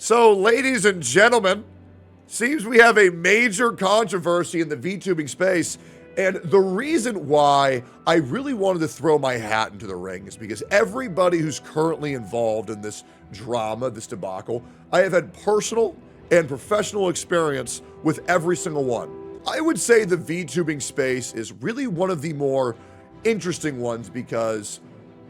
So, ladies and gentlemen, seems we have a major controversy in the VTubing space. And the reason why I really wanted to throw my hat into the ring is because everybody who's currently involved in this drama, this debacle, I have had personal and professional experience with every single one. I would say the VTubing space is really one of the more interesting ones because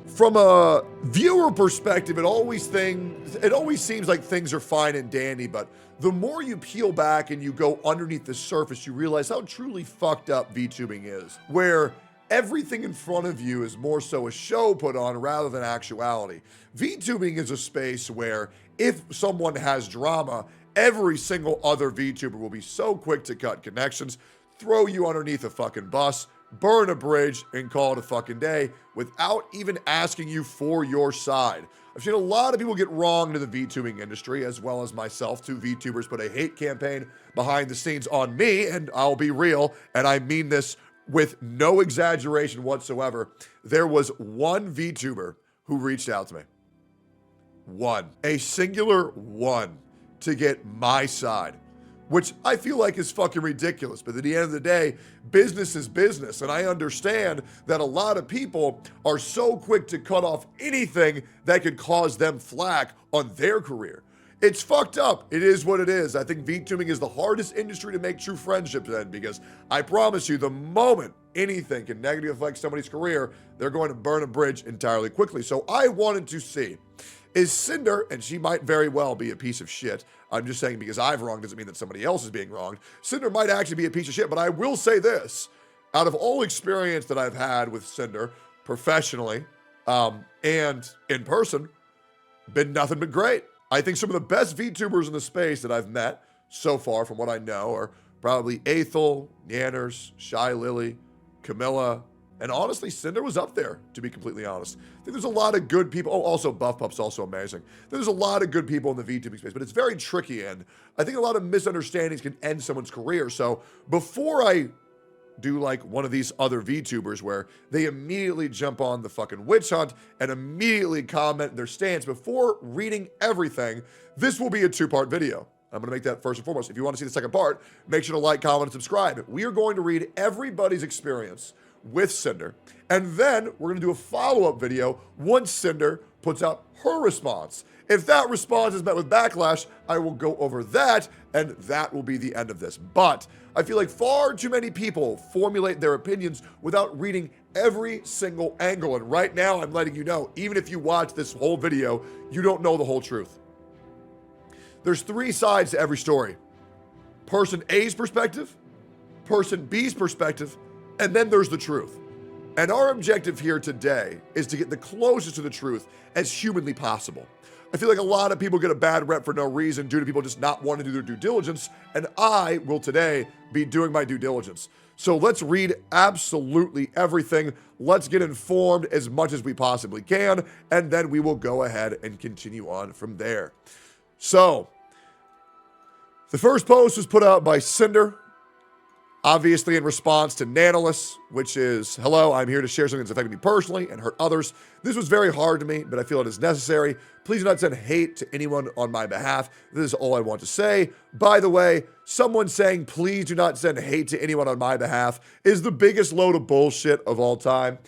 from a viewer perspective, it always seems like things are fine and dandy, but the more you peel back and you go underneath the surface, you realize how truly fucked up VTubing is, where everything in front of you is more so a show put on rather than actuality. VTubing is a space where if someone has drama, every single other VTuber will be so quick to cut connections, throw you underneath a fucking bus, burn a bridge, and call it a fucking day without even asking you for your side. I've seen a lot of people get wronged in the VTubing industry, as well as myself. 2 VTubers put a hate campaign behind the scenes on me, and I'll be real, and I mean this with no exaggeration whatsoever. There was one VTuber who reached out to me. One. A singular one to get my side, which I feel like is fucking ridiculous. But at the end of the day, business is business. And I understand that a lot of people are so quick to cut off anything that could cause them flack on their career. It's fucked up. It is what it is. I think VTubing is the hardest industry to make true friendships in because I promise you, the moment anything can negatively affect somebody's career, they're going to burn a bridge entirely quickly. So I wanted to see, is Cinder, and she might very well be a piece of shit. I'm just saying because I've wronged doesn't mean that somebody else is being wronged. Cinder might actually be a piece of shit, but I will say this. Out of all experience that I've had with Cinder, professionally and in person, been nothing but great. I think some of the best VTubers in the space that I've met so far, from what I know, are probably Ethel, Nanners, Shy Lily, Camilla, and honestly, Cinder was up there, to be completely honest. I think there's a lot of good people. Oh, also Buff Pup's also amazing. There's a lot of good people in the VTubing space, but it's very tricky, and I think a lot of misunderstandings can end someone's career. So before I do like one of these other VTubers where they immediately jump on the fucking witch hunt and immediately comment their stance before reading everything, this will be a 2-part video. I'm going to make that first and foremost. If you want to see the second part, make sure to like, comment, and subscribe. We are going to read everybody's experience with Cinder, and then we're going to do a follow-up video once Cinder puts out her response. If that response is met with backlash, I will go over that, and that will be the end of this. But I feel like far too many people formulate their opinions without reading every single angle, and right now I'm letting you know, even if you watch this whole video, you don't know the whole truth. There's 3 sides to every story. Person A's perspective, person B's perspective, and then there's the truth. And our objective here today is to get the closest to the truth as humanly possible. I feel like a lot of people get a bad rep for no reason due to people just not wanting to do their due diligence, and I will today be doing my due diligence. So let's read absolutely everything. Let's get informed as much as we possibly can, and then we will go ahead and continue on from there. So, the first post was put out by Cinder, obviously in response to Nanoless, which is, hello, I'm here to share something that's affected me personally and hurt others. This was very hard to me, but I feel it is necessary. Please do not send hate to anyone on my behalf. This is all I want to say. By the way, someone saying, please do not send hate to anyone on my behalf is the biggest load of bullshit of all time.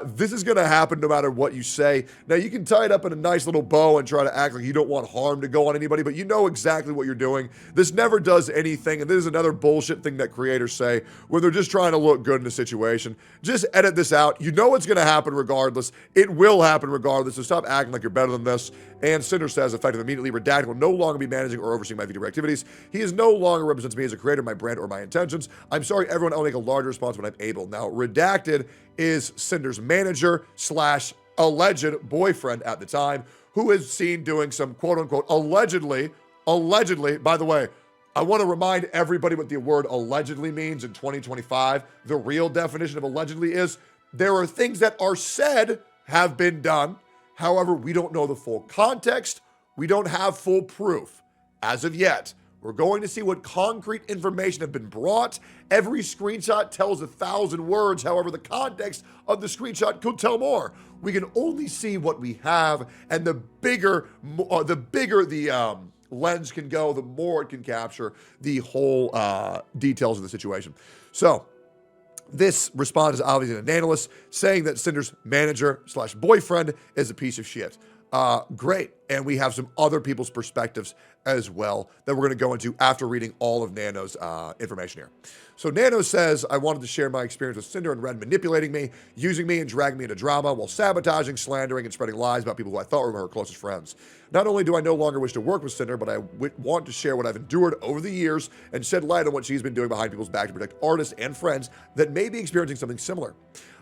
This is going to happen no matter what you say. Now, you can tie it up in a nice little bow and try to act like you don't want harm to go on anybody, but you know exactly what you're doing. This never does anything, and this is another bullshit thing that creators say when they're just trying to look good in a situation. Just edit this out. You know it's going to happen regardless. It will happen regardless, so stop acting like you're better than this. And Cinder says, effective immediately, Redacted will no longer be managing or overseeing my VTuber activities. He is no longer represents me as a creator, my brand, or my intentions. I'm sorry, everyone. I'll make a larger response when I'm able. Now, Redacted is Cinder's manager / alleged boyfriend at the time, who is seen doing some quote-unquote allegedly, by the way, I want to remind everybody what the word allegedly means in 2025. The real definition of allegedly is there are things that are said have been done. However, we don't know the full context. We don't have full proof as of yet. We're going to see what concrete information have been brought. Every screenshot tells 1,000 words. However, the context of the screenshot could tell more. We can only see what we have, and the bigger the lens can go, the more it can capture the whole details of the situation. So this response is obviously to Nanoless, saying that Cinder's manager/boyfriend is a piece of shit. Great. And we have some other people's perspectives as well that we're going to go into after reading all of Nano's information here. So Nano says, I wanted to share my experience with Cinder and Red manipulating me, using me, and dragging me into drama while sabotaging, slandering, and spreading lies about people who I thought were her closest friends. Not only do I no longer wish to work with Cinder, but I want to share what I've endured over the years and shed light on what she's been doing behind people's back to protect artists and friends that may be experiencing something similar.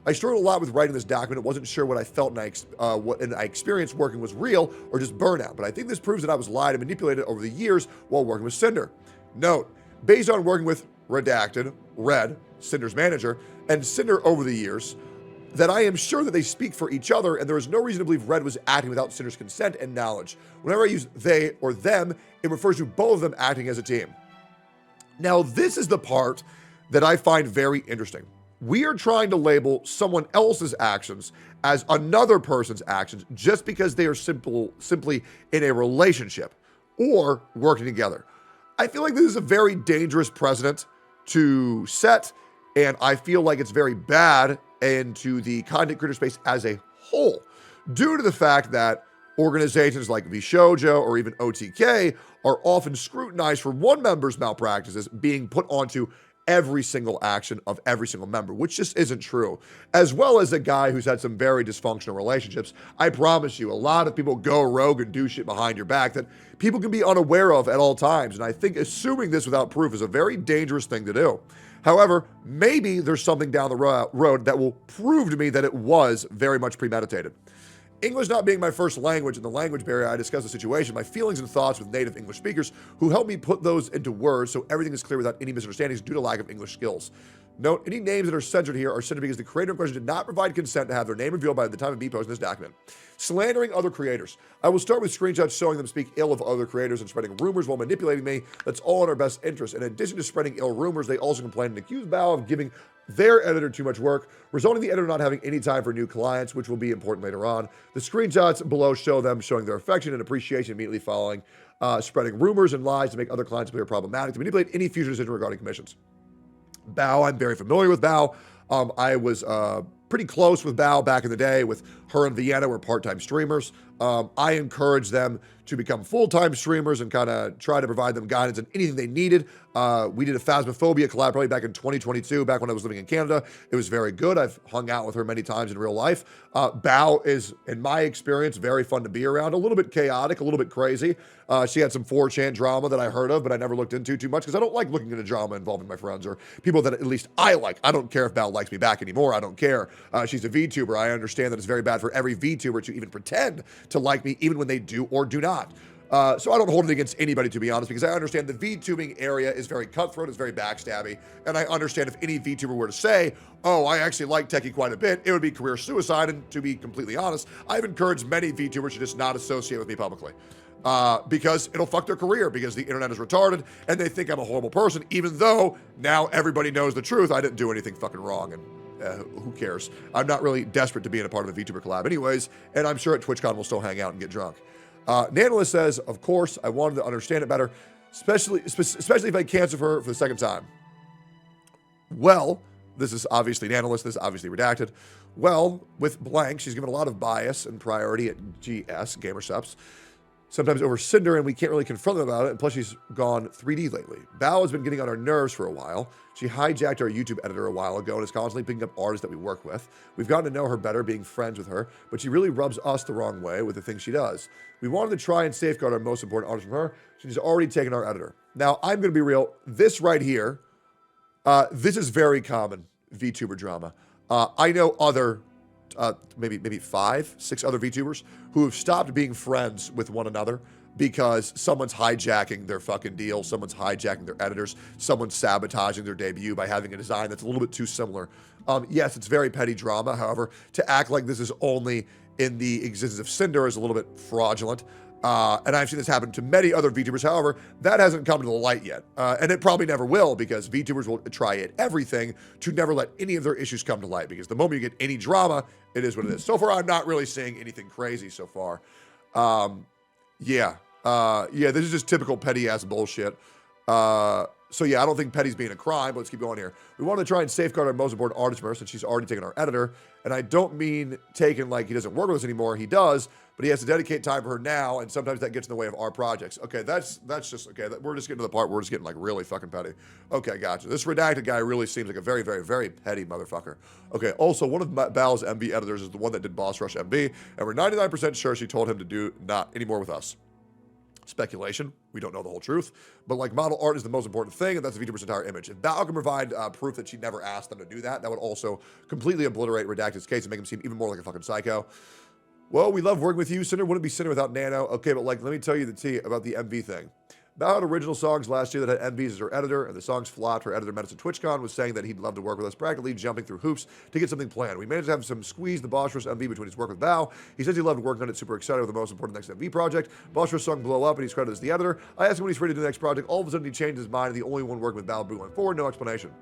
I struggled a lot with writing this document. I wasn't sure what I felt and what I experienced working was real or just burnout, but I think this proves that I was lied and manipulated over the years while working with Cinder. Note, based on working with Redacted, Red, Cinder's manager, and Cinder over the years, that I am sure that they speak for each other, and there is no reason to believe Red was acting without Cinder's consent and knowledge. Whenever I use they or them, it refers to both of them acting as a team. Now, this is the part that I find very interesting. We are trying to label someone else's actions as another person's actions just because they are simply in a relationship or working together. I feel like this is a very dangerous precedent to set, and I feel like it's very bad into the content creator space as a whole, due to the fact that organizations like VShojo or even OTK are often scrutinized for one member's malpractices being put onto every single action of every single member, which just isn't true. As well as a guy who's had some very dysfunctional relationships. I promise you, a lot of people go rogue and do shit behind your back that people can be unaware of at all times. And I think assuming this without proof is a very dangerous thing to do. However, maybe there's something down the road that will prove to me that it was very much premeditated. English not being my first language and the language barrier, I discuss the situation, my feelings and thoughts with native English speakers who help me put those into words so everything is clear without any misunderstandings due to lack of English skills. Note, any names that are censored here are censored because the creator in question did not provide consent to have their name revealed by the time of me posting this document. Slandering other creators. I will start with screenshots showing them speak ill of other creators and spreading rumors while manipulating me. That's all in our best interest. In addition to spreading ill rumors, they also complained and accused Bao of giving their editor too much work, resulting in the editor not having any time for new clients, which will be important later on. The screenshots below show them showing their affection and appreciation immediately following, spreading rumors and lies to make other clients appear problematic, to manipulate any future decision regarding commissions. Bao, I'm very familiar with Bao. I was pretty close with Bao back in the day. With her and Vienna were part-time streamers. I encouraged them to become full-time streamers and kind of try to provide them guidance on anything they needed. We did a Phasmophobia collab probably back in 2022, back when I was living in Canada. It was very good. I've hung out with her many times in real life. Bao is, in my experience, very fun to be around. A little bit chaotic, a little bit crazy. She had some 4chan drama that I heard of, but I never looked into too much because I don't like looking into drama involving my friends or people that at least I like. I don't care if Bao likes me back anymore. I don't care. She's a VTuber. I understand that it's very bad for every VTuber to even pretend to like me, even when they do or do not. So I don't hold it against anybody, to be honest, because I understand the VTubing area is very cutthroat, it's very backstabby, and I understand if any VTuber were to say, oh, I actually like Techie quite a bit, it would be career suicide, and to be completely honest, I've encouraged many VTubers to just not associate with me publicly. Because it'll fuck their career, because the internet is retarded, and they think I'm a horrible person, even though now everybody knows the truth, I didn't do anything fucking wrong, and who cares? I'm not really desperate to be in a part of a VTuber collab anyways, and I'm sure at TwitchCon we'll still hang out and get drunk. Nanoless says, of course, I wanted to understand it better, especially if I cancel her for the second time. Well, this is obviously Nanoless, this is obviously redacted. Well, with blank, she's given a lot of bias and priority at GS, Gamersubs, sometimes over Cinder, and we can't really confront them about it, and plus she's gone 3D lately. Bao has been getting on our nerves for a while. She hijacked our YouTube editor a while ago and is constantly picking up artists that we work with. We've gotten to know her better, being friends with her, but she really rubs us the wrong way with the things she does. We wanted to try and safeguard our most important artists from her. She's already taken our editor. Now, I'm going to be real. This right here, this is very common VTuber drama. I know other maybe 5, 6 other VTubers who have stopped being friends with one another because someone's hijacking their fucking deal, someone's hijacking their editors, someone's sabotaging their debut by having a design that's a little bit too similar. Yes, it's very petty drama. However, to act like this is only in the existence of Cinder is a little bit fraudulent. And I've seen this happen to many other VTubers. However, that hasn't come to the light yet. And it probably never will, because VTubers will try at everything to never let any of their issues come to light, because the moment you get any drama, it is what it is. So far, I'm not really seeing anything crazy so far. Yeah. Yeah, this is just typical petty-ass bullshit. So yeah, I don't think petty's being a crime, but let's keep going here. We wanted to try and safeguard our most important artist from her since she's already taken our editor. And I don't mean taken like he doesn't work with us anymore. He does, but he has to dedicate time for her now, and sometimes that gets in the way of our projects. Okay, that's just, okay, we're just getting to the part where we're just getting like really fucking petty. Okay, gotcha. This redacted guy really seems like a very, very, very petty motherfucker. Okay, also, one of Bal's MV editors is the one that did Boss Rush MV, and we're 99% sure she told him to do not anymore with us. Speculation. We don't know the whole truth. But like model art is the most important thing, and that's the Vtubers' entire image. If Bao can provide proof that she never asked them to do that, that would also completely obliterate Redacted's case and make him seem even more like a fucking psycho. Well, we love working with you, Cinder. Wouldn't be Cinder without Nano. Okay, but like, let me tell you the tea about the MV thing. Bao had original songs last year that had MVs as her editor, and the songs flopped. Her editor met us at TwitchCon, was saying that he'd love to work with us, practically jumping through hoops to get something planned. We managed to have some squeeze the Boss Rush MV between his work with Bao. He says he loved working on it, super excited with the most important next MV project. Boss Rush song Blow Up, and he's credited as the editor. I asked him when he's free to do the next project. All of a sudden, he changed his mind, and the only one working with Bao going forward, no explanation.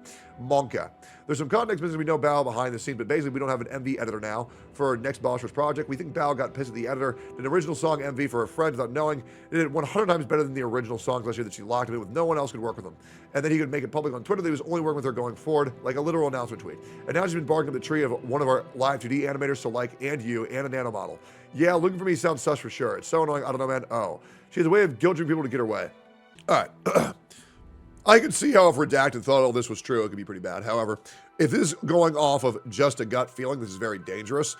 Monka. There's some context because we know Bao behind the scenes, but basically we don't have an MV editor now for our next Boss Rush project. We think Bao got pissed at the editor, did an original song MV for her friend without knowing. Did it 100 times better than the original songs last year that she locked him in with. No one else could work with him. And then he could make it public on Twitter that he was only working with her going forward, like a literal announcement tweet. And now she's been barking up the tree of one of our live 2D animators, so like, and you, and a nano model. Yeah, looking for me sounds sus for sure. It's so annoying, I don't know, man. Oh. She has a way of guilting people to get her way. All right. I can see how if Redacted thought all this was true, it could be pretty bad. However, if this is going off of just a gut feeling, this is very dangerous.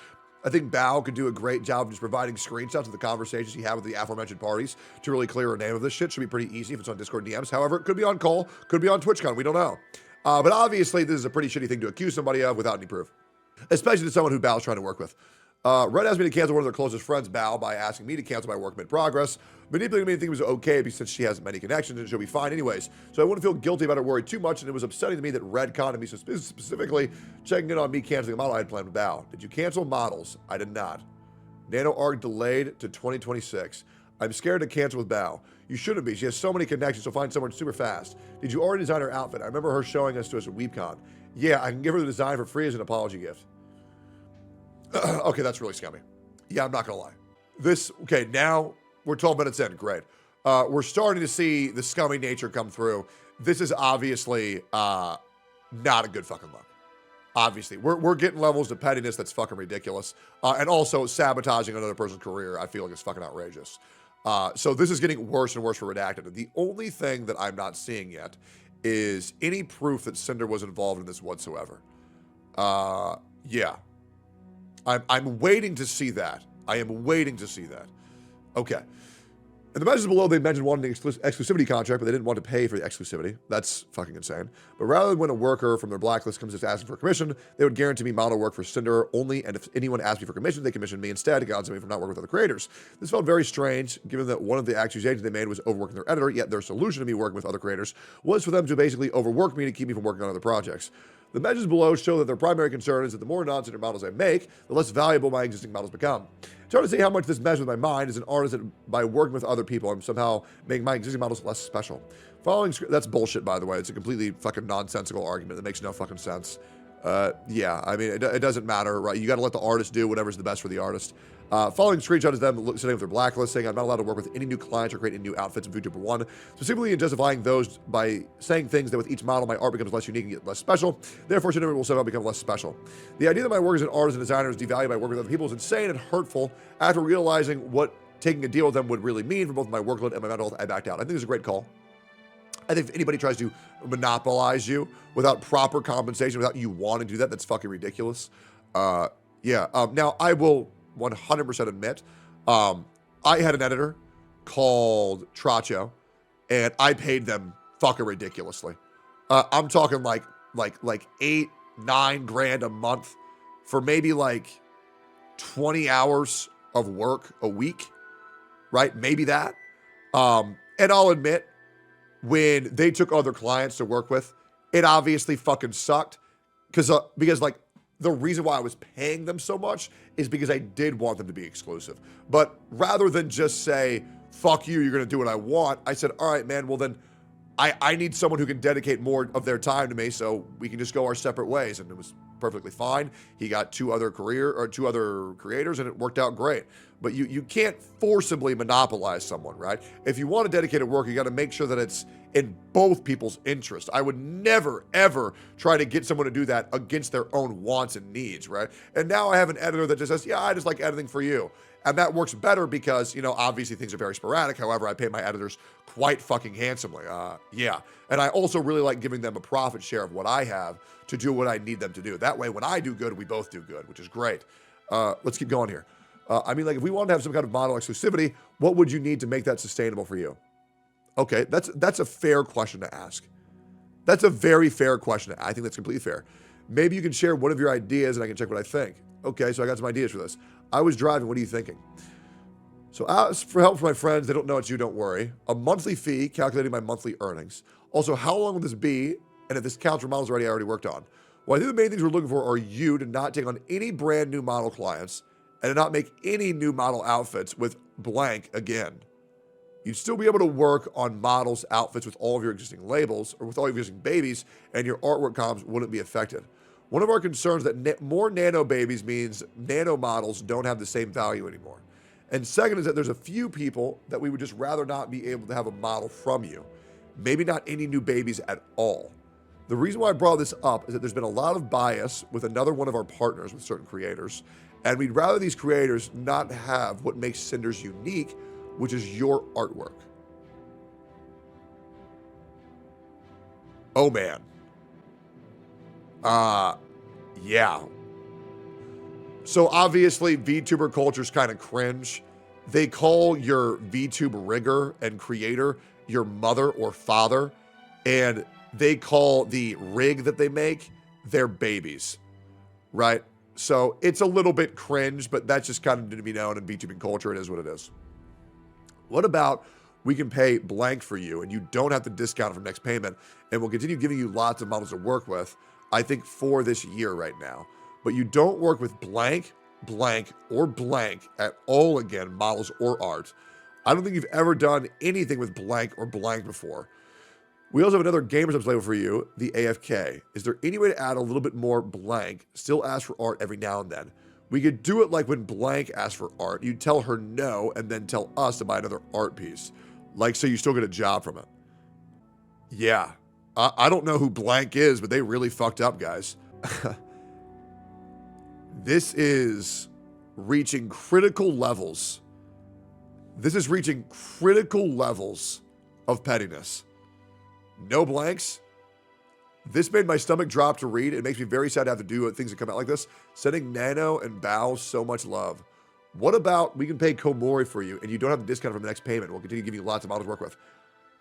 I think Bao could do a great job of just providing screenshots of the conversations he had with the aforementioned parties to really clear a name of this shit. Should be pretty easy if it's on Discord DMs. However, it could be on call, could be on TwitchCon, we don't know. But obviously, this is a pretty shitty thing to accuse somebody of without any proof, especially to someone who Bao's trying to work with. Red asked me to cancel one of their closest friends, Bao, by asking me to cancel my work mid-progress. Manipulating me to think it was okay because since she has many connections and she'll be fine anyways. So I wouldn't feel guilty about it, worried too much, and it was upsetting to me that Red conned me specifically checking in on me canceling a model I had planned with Bao. Did you cancel models? I did not. Nano arc delayed to 2026. I'm scared to cancel with Bao. You shouldn't be. She has so many connections, so find someone super fast. Did you already design her outfit? I remember her showing us at WeebCon. Yeah, I can give her the design for free as an apology gift. Okay, that's really scummy. Yeah, I'm not gonna lie. Okay, now we're 12 minutes in, great. We're starting to see the scummy nature come through. This is obviously not a good fucking look. Obviously, we're getting levels of pettiness that's fucking ridiculous. And also sabotaging another person's career, I feel like is fucking outrageous. So this is getting worse and worse for Redacted. The only thing that I'm not seeing yet is any proof that Cinder was involved in this whatsoever. Yeah. I'm waiting to see that. I am waiting to see that. Okay. In the messages below, they mentioned wanting an exclusivity contract, but they didn't want to pay for the exclusivity. That's fucking insane. But rather than when a worker from their blacklist comes just asking for a commission, they would guarantee me model work for Cinder only, and if anyone asked me for commission, they commissioned me instead to guide me from not working with other creators. This felt very strange, given that one of the accusations they made was overworking their editor, yet their solution to me working with other creators was for them to basically overwork me to keep me from working on other projects. The messages below show that their primary concern is that the more non-Cinder models I make, the less valuable my existing models become. It's hard to say how much this messes with my mind as an artist that by working with other people, I'm somehow making my existing models less special. That's bullshit, by the way. It's a completely fucking nonsensical argument that makes no fucking sense. Yeah, I mean, it doesn't matter, right? You got to let the artist do whatever's the best for the artist. Following screenshot is them sitting with their blacklist saying I'm not allowed to work with any new clients or create any new outfits in Vtuber 1, specifically in justifying those by saying things that with each model my art becomes less unique and get less special, therefore Cinder will somehow become less special. The idea that my work as an artist and designer is devalued by working with other people is insane and hurtful. After realizing what taking a deal with them would really mean for both my workload and my mental health, I backed out. I think it's a great call. I think if anybody tries to monopolize you without proper compensation, without you wanting to do that, that's fucking ridiculous. Yeah. Now, I will 100% admit, I had an editor called Tracho, and I paid them fucking ridiculously. I'm talking like 8-9 grand a month for maybe like 20 hours of work a week, right? Maybe that. And I'll admit, when they took other clients to work with, it obviously fucking sucked because like the reason why I was paying them so much is because I did want them to be exclusive. But rather than just say, fuck you, you're going to do what I want, I said, all right, man, well then I need someone who can dedicate more of their time to me so we can just go our separate ways. And it was perfectly fine. He got two other creators, and it worked out great. But you can't forcibly monopolize someone, right? If you want a dedicated worker, you got to make sure that it's in both people's interest. I would never, ever try to get someone to do that against their own wants and needs, right? And now I have an editor that just says, yeah, I just like editing for you. And that works better because, you know, obviously things are very sporadic. However, I pay my editors quite fucking handsomely. Yeah. And I also really like giving them a profit share of what I have to do what I need them to do. That way, when I do good, we both do good, which is great. Let's keep going here. I mean, like, if we wanted to have some kind of model exclusivity, what would you need to make that sustainable for you? Okay, that's a fair question to ask. That's a very fair question. I think that's completely fair. Maybe you can share one of your ideas and I can check what I think. Okay, so I got some ideas for this. I was driving, what are you thinking? So ask for help from my friends. They don't know it's you, don't worry. A monthly fee, calculating my monthly earnings. Also, how long will this be? And if this counts for models I already worked on. Well, I think the main things we're looking for are you to not take on any brand new model clients and to not make any new model outfits with blank again. You'd still be able to work on models outfits with all of your existing labels or with all of your existing babies, and your artwork comps wouldn't be affected. One of our concerns that more nano babies means nano models don't have the same value anymore. And second is that there's a few people that we would just rather not be able to have a model from you. Maybe not any new babies at all. The reason why I brought this up is that there's been a lot of bias with another one of our partners with certain creators, and we'd rather these creators not have what makes Cinders unique, which is your artwork. Oh man. Yeah. So obviously VTuber culture's kind of cringe. They call your VTube rigger and creator your mother or father, and they call the rig that they make their babies, right? So it's a little bit cringe, but that's just kind of to be known in VTubing culture. It is what it is. What about we can pay blank for you and you don't have to discount it from next payment, and we'll continue giving you lots of models to work with, I think for this year right now. But you don't work with blank, blank, or blank at all again, models or art. I don't think you've ever done anything with blank or blank before. We also have another gamers label for you, the AFK. Is there any way to add a little bit more blank, still ask for art every now and then? We could do it like when blank asks for art, you tell her no and then tell us to buy another art piece. Like, so you still get a job from it. Yeah. I don't know who blank is, but they really fucked up, guys. This is reaching critical levels. This is reaching critical levels of pettiness. No blanks. This made my stomach drop to read. It makes me very sad to have to do things that come out like this. Sending Nano and Bao so much love. What about we can pay Komori for you and you don't have the discount from the next payment. We'll continue giving you lots of models to work with.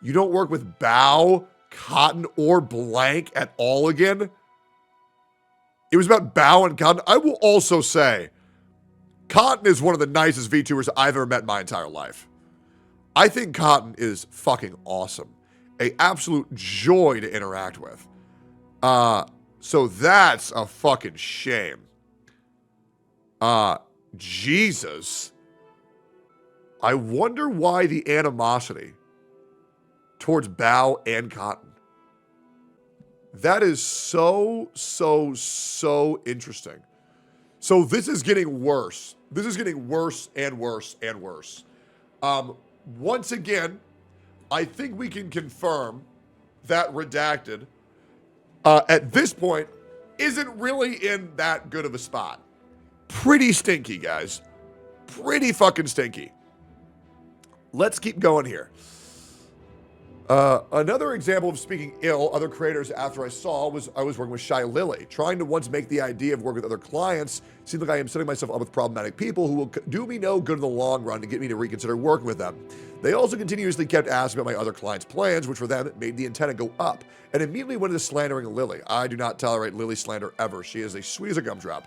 You don't work with Bao, Cotton, or blank at all again? It was about Bao and Cotton. I will also say, Cotton is one of the nicest VTubers I've ever met in my entire life. I think Cotton is fucking awesome. An absolute joy to interact with. So that's a fucking shame. Jesus. I wonder why the animosity towards Bao and Cotton. That is so interesting. So this is getting worse. This is getting worse and worse and worse. Once again, I think we can confirm that Redacted, at this point, isn't really in that good of a spot. Pretty stinky, guys. Pretty fucking stinky. Let's keep going here. Another example of speaking ill other creators after I was working with Shy Lily. Trying to once make the idea of working with other clients seem like I am setting myself up with problematic people who will do me no good in the long run to get me to reconsider working with them. They also continuously kept asking about my other clients' plans, which for them made the antenna go up, and immediately went into slandering Lily. I do not tolerate Lily slander ever. She is as sweet as a gumdrop.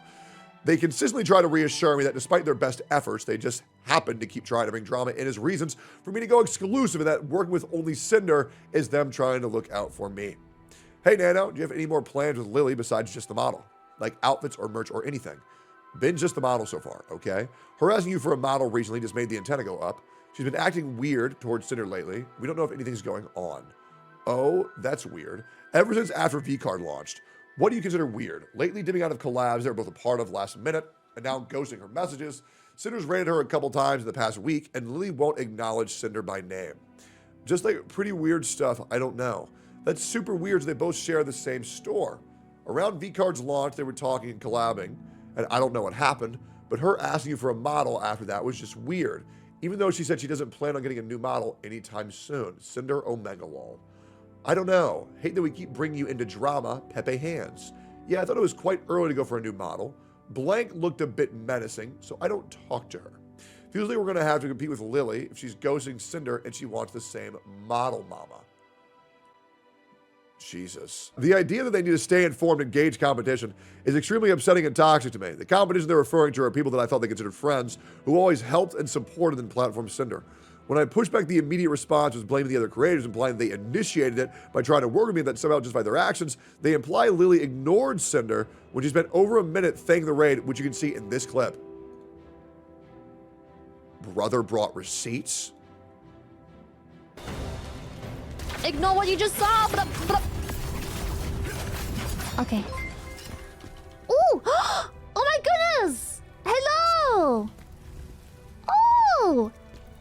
They consistently try to reassure me that despite their best efforts, they just happen to keep trying to bring drama in as reasons for me to go exclusive, and that working with only Cinder is them trying to look out for me. Hey Nano, do you have any more plans with Lily besides just the model? Like outfits or merch or anything? Been just the model so far, okay? Harassing you for a model recently just made the antenna go up. She's been acting weird towards Cinder lately. We don't know if anything's going on. Oh, that's weird. Ever since after V-Card launched. What do you consider weird? Lately dipping out of collabs they were both a part of last minute, and now ghosting her messages. Cinder's rated her a couple times in the past week, and Lily won't acknowledge Cinder by name. Just like pretty weird stuff, I don't know. That's super weird, so they both share the same store. Around V-Card's launch, they were talking and collabing, and I don't know what happened, but her asking you for a model after that was just weird, even though she said she doesn't plan on getting a new model anytime soon. Cinder Omega Lol. I don't know. Hate that we keep bringing you into drama, Pepe Hands. Yeah, I thought it was quite early to go for a new model. Blank looked a bit menacing, so I don't talk to her. Feels like we're going to have to compete with Lily if she's ghosting Cinder and she wants the same model mama. Jesus. The idea that they need to stay informed and gauge competition is extremely upsetting and toxic to me. The competition they're referring to are people that I thought they considered friends who always helped and supported the platform Cinder. When I pushed back, the immediate response was blaming the other creators, implying they initiated it by trying to work with me, that somehow just by their actions, they imply Lily ignored Cinder when she spent over a minute thanking the raid, which you can see in this clip. Brother brought receipts? Ignore what you just saw. Okay. Ooh! Oh my goodness! Hello! Oh!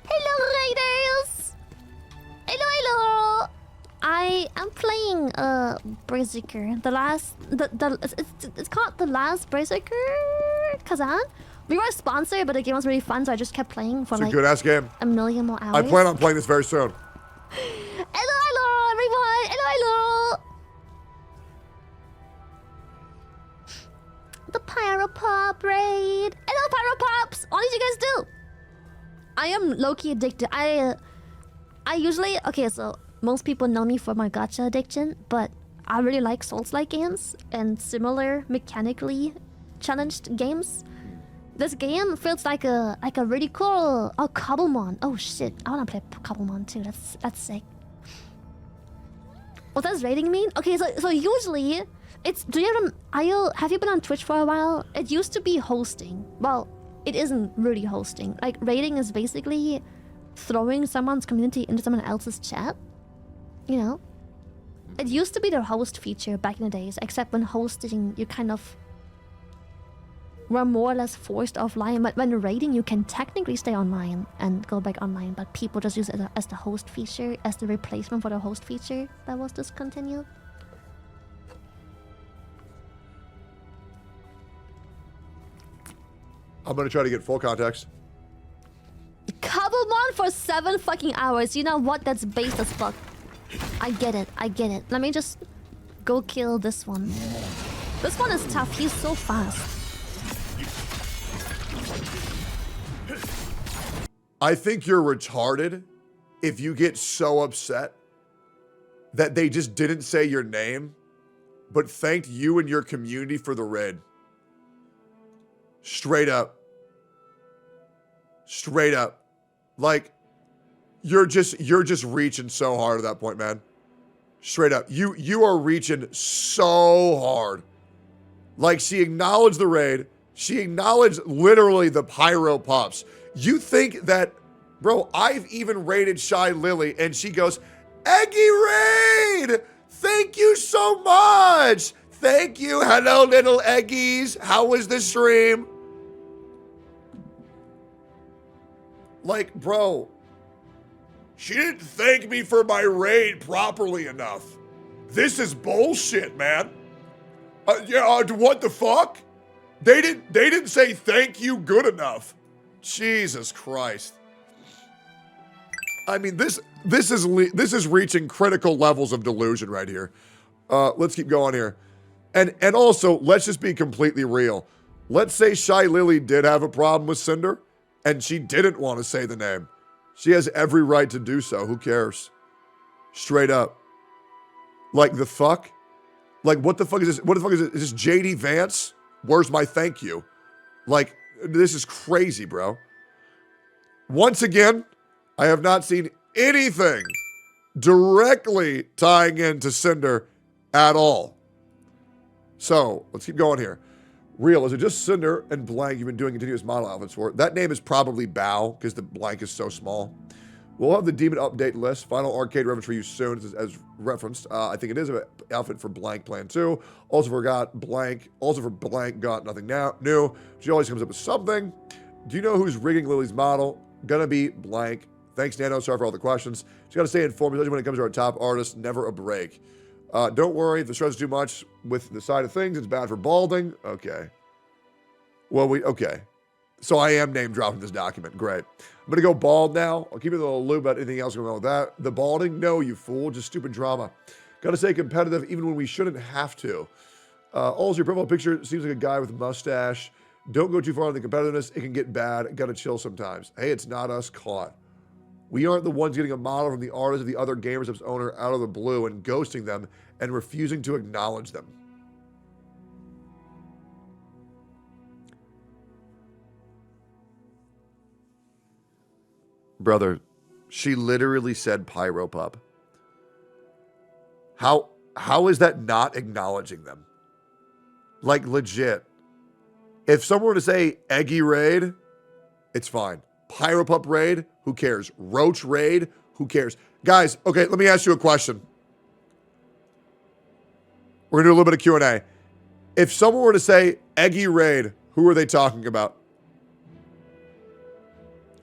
Hello, Raiders! Hello! I am playing Berserker. It's called The Last Berserker Kazan. We were sponsored, but the game was really fun, so I just kept playing for it's a good-ass game. a million more hours. I plan on playing this very soon. Hello, everyone! Hello! The Pyro Pop raid! Hello, Pyro Pops! What did you guys do? I am low-key addicted. I usually... Okay, so most people know me for my gacha addiction, but I really like Souls-like games and similar mechanically challenged games. This game feels like a really cool... Oh, Cobblemon. Oh, shit. I want to play Cobblemon, too. That's sick. What does rating mean? Okay, so usually... It's... have you been on Twitch for a while? It used to be hosting. Well, it isn't really hosting. Like, rating is basically throwing someone's community into someone else's chat. You know? It used to be the host feature back in the days, except when hosting, you kind of were more or less forced offline. But when raiding, you can technically stay online and go back online, but people just use it as the host feature, as the replacement for the host feature that was discontinued. I'm gonna try to get full context. Cobblemon for 7 fucking hours. You know what? That's based as fuck. I get it. Let me just go kill this one. This one is tough. He's so fast. I think you're retarded if you get so upset that they just didn't say your name, but thanked you and your community for the raid. Straight up. Straight up. Like, you're just reaching so hard at that point, man. Straight up. You are reaching so hard. Like, she acknowledged the raid. She acknowledged literally the pyro pops. You think that, bro, I've even raided Shy Lily, and she goes, Eggy raid! Thank you so much! Thank you. Hello, little Eggies. How was the stream? Like, bro, she didn't thank me for my raid properly enough. This is bullshit, man. What the fuck? They didn't say thank you good enough. Jesus Christ. I mean, this is reaching critical levels of delusion right here. Let's keep going here. And also, let's just be completely real. Let's say Shy Lily did have a problem with Cinder, and she didn't want to say the name. She has every right to do so. Who cares? Straight up. Like, the fuck? Like, what the fuck is this? What the fuck is this? Is this JD Vance? Where's my thank you? Like, this is crazy, bro. Once again, I have not seen anything directly tying into Cinder at all. So, let's keep going here. Real, is it just Cinder and blank you've been doing continuous model outfits for? That name is probably Bao, because the blank is so small. We'll have the demon update list. Final arcade reference for you soon, as referenced. I think it is an outfit for blank plan 2. Also forgot blank. Also for blank got nothing now new. She always comes up with something. Do you know who's rigging Lily's model? Gonna be blank. Thanks, Nano. Sorry for all the questions. She's got to stay informed, especially when it comes to our top artists. Never a break. Don't worry if the stress is too much with the side of things. It's bad for balding. Okay. Well, okay. So I am name dropping this document. Great. I'm going to go bald now. I'll keep you in a little loop about anything else going on with that. The balding? No, you fool. Just stupid drama. Got to stay competitive even when we shouldn't have to. Also, your profile picture seems like a guy with a mustache. Don't go too far on the competitiveness. It can get bad. Got to chill sometimes. Hey, it's not us caught. We aren't the ones getting a model from the artist of the other GamersHub's owner out of the blue and ghosting them and refusing to acknowledge them. Brother, she literally said Pyro Pup. How is that not acknowledging them? Like, legit. If someone were to say Eggy Raid, it's fine. Pyro Pup Raid, who cares? Roach Raid, who cares? Guys, okay, let me ask you a question. We're going to do a little bit of Q&A. If someone were to say Eggy Raid, who are they talking about?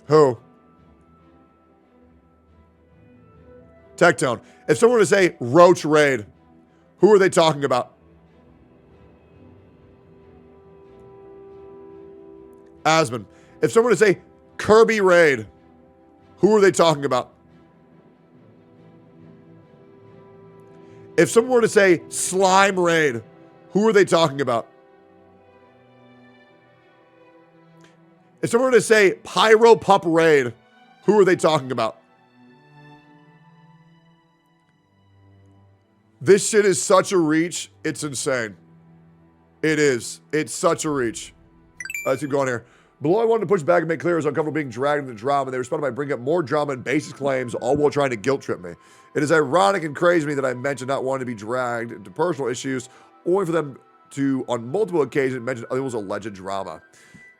Who? Tectone. If someone were to say Roach Raid, who are they talking about? Asmon. If someone were to say Kirby Raid, who are they talking about? If someone were to say Slime Raid, who are they talking about? If someone were to say Pyro Pup Raid, who are they talking about? This shit is such a reach. It's insane. It is. It's such a reach. Let's keep going here. Below, I wanted to push back and make clear I was uncomfortable being dragged into drama. They responded by bringing up more drama and baseless claims, all while trying to guilt trip me. It is ironic and crazy to me that I mentioned not wanting to be dragged into personal issues, only for them to, on multiple occasions, mention other people's alleged drama.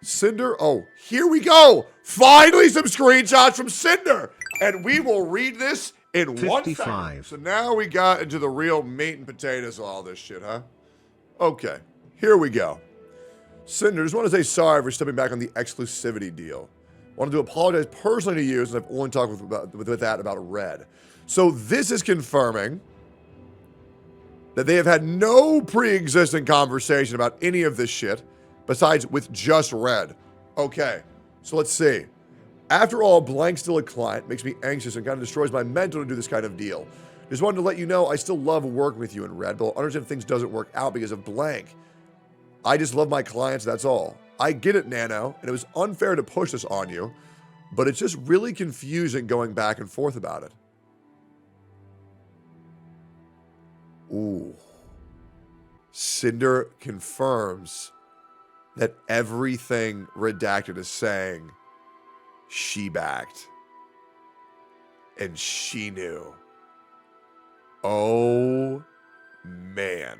Cinder, oh, here we go. Finally, some screenshots from Cinder. And we will read this in 1 second. So now we got into the real meat and potatoes of all this shit, huh? Okay, here we go. Cinder, just want to say sorry for stepping back on the exclusivity deal. Wanted to apologize personally to you since I've only talked with that about Red. So this is confirming that they have had no pre-existing conversation about any of this shit besides with just Red. Okay, so let's see. After all, blank still a client, makes me anxious and kind of destroys my mental to do this kind of deal. Just wanted to let you know I still love working with you in Red, but I'll understand if things doesn't work out because of blank. I just love my clients, that's all. I get it, Nano, and it was unfair to push this on you, but it's just really confusing going back and forth about it. Ooh. Cinder confirms that everything Redacted is saying, she backed. And she knew. Oh, man.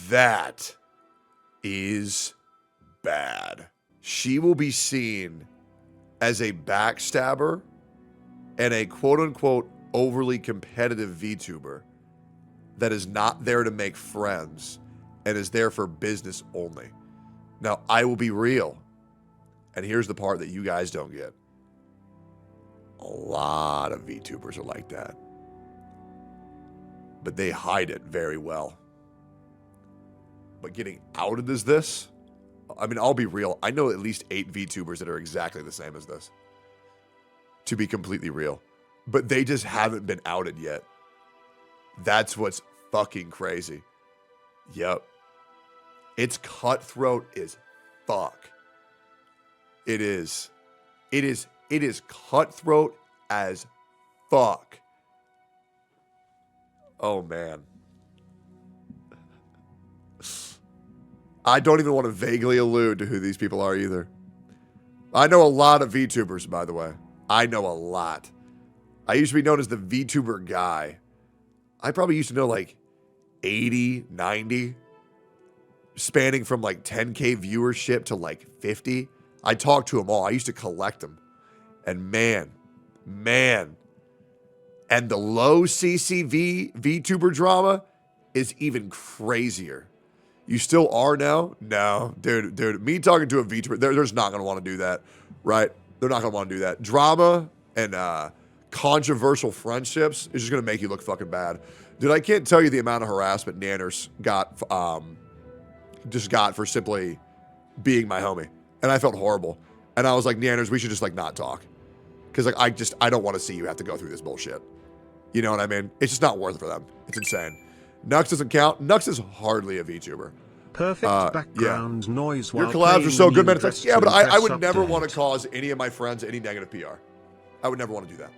That is bad. She will be seen as a backstabber and a quote-unquote overly competitive VTuber that is not there to make friends and is there for business only. Now, I will be real. And here's the part that you guys don't get. A lot of VTubers are like that. But they hide it very well. But getting outed as this, I mean, I'll be real. I know at least 8 VTubers that are exactly the same as this. To be completely real. But they just haven't been outed yet. That's what's fucking crazy. Yep. It's cutthroat as fuck. It is. It is cutthroat as fuck. Oh, man. I don't even want to vaguely allude to who these people are either. I know a lot of VTubers, by the way. I know a lot. I used to be known as the VTuber guy. I probably used to know like 80, 90, spanning from like 10K viewership to like 50. I talked to them all. I used to collect them. And man, Man. And the low CCV VTuber drama is even crazier. You still are now? No, dude, me talking to a VTuber, they're just not going to want to do that, right? They're not going to want to do that. Drama and controversial friendships is just going to make you look fucking bad. Dude, I can't tell you the amount of harassment Nanners got for simply being my homie. And I felt horrible. And I was like, Nanners, we should just like not talk. Because like I don't want to see you have to go through this bullshit. You know what I mean? It's just not worth it for them. It's insane. Nux doesn't count. Nux is hardly a VTuber. Perfect background noise while your collabs are so good, man. It's like, yeah, but I would never update. want to cause any of my friends any negative PR. I would never want to do that.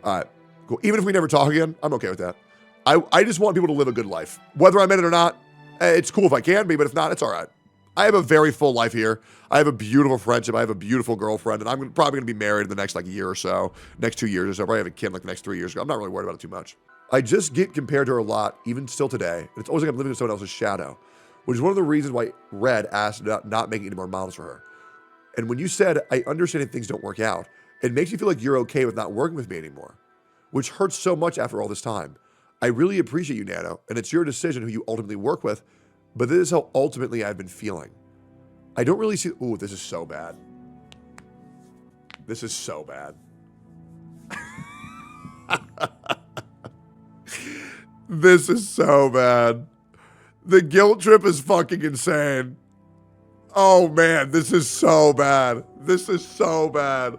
All right, cool. Even if we never talk again, I'm okay with that. I just want people to live a good life. Whether I'm in it or not, it's cool if I can be, but if not, it's all right. I have a very full life here. I have a beautiful friendship. I have a beautiful girlfriend, and I'm probably going to be married in the next like year or so, next 2 years or so. Probably have a kid in like the next 3 years. I'm not really worried about it too much. I just get compared to her a lot, even still today. And it's always like I'm living in someone else's shadow, which is one of the reasons why Red asked about not making any more models for her. And when you said, I understand if things don't work out, it makes you feel like you're okay with not working with me anymore, which hurts so much after all this time. I really appreciate you, Nano, and it's your decision who you ultimately work with, but this is how ultimately I've been feeling. I don't really see... Ooh, this is so bad. This is so bad. This is so bad. The guilt trip is fucking insane. Oh, man, this is so bad. This is so bad.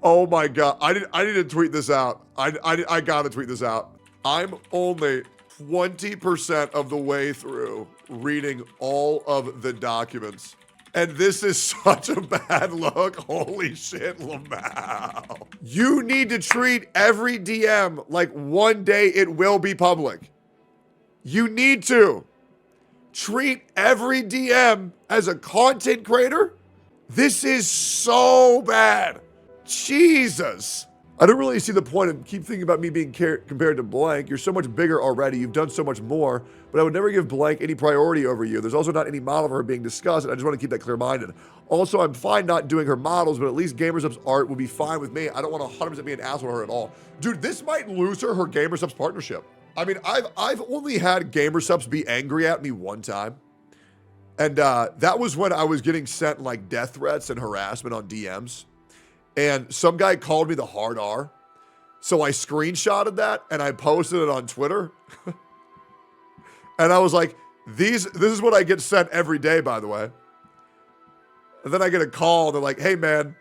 Oh, my God. I need to tweet this out. I got to tweet this out. I'm only 20% of the way through reading all of the documents. And this is such a bad look. Holy shit, Lamau. You need to treat every DM like one day it will be public. You need to. Treat every DM as a content creator? This is so bad. Jesus. I don't really see the point of keep thinking about me being compared to Blank. You're so much bigger already. You've done so much more, but I would never give Blank any priority over you. There's also not any model of her being discussed, and I just want to keep that clear-minded. Also, I'm fine not doing her models, but at least GamerSup's art would be fine with me. I don't want to 100% be an asshole to her at all. Dude, this might lose her GamerSup's partnership. I mean, I've only had GamerSup's be angry at me one time. And that was when I was getting sent like death threats and harassment on DMs. And some guy called me the hard R. So I screenshotted that and I posted it on Twitter. And I was like, this is what I get sent every day, by the way. And then I get a call. They're like, hey, man,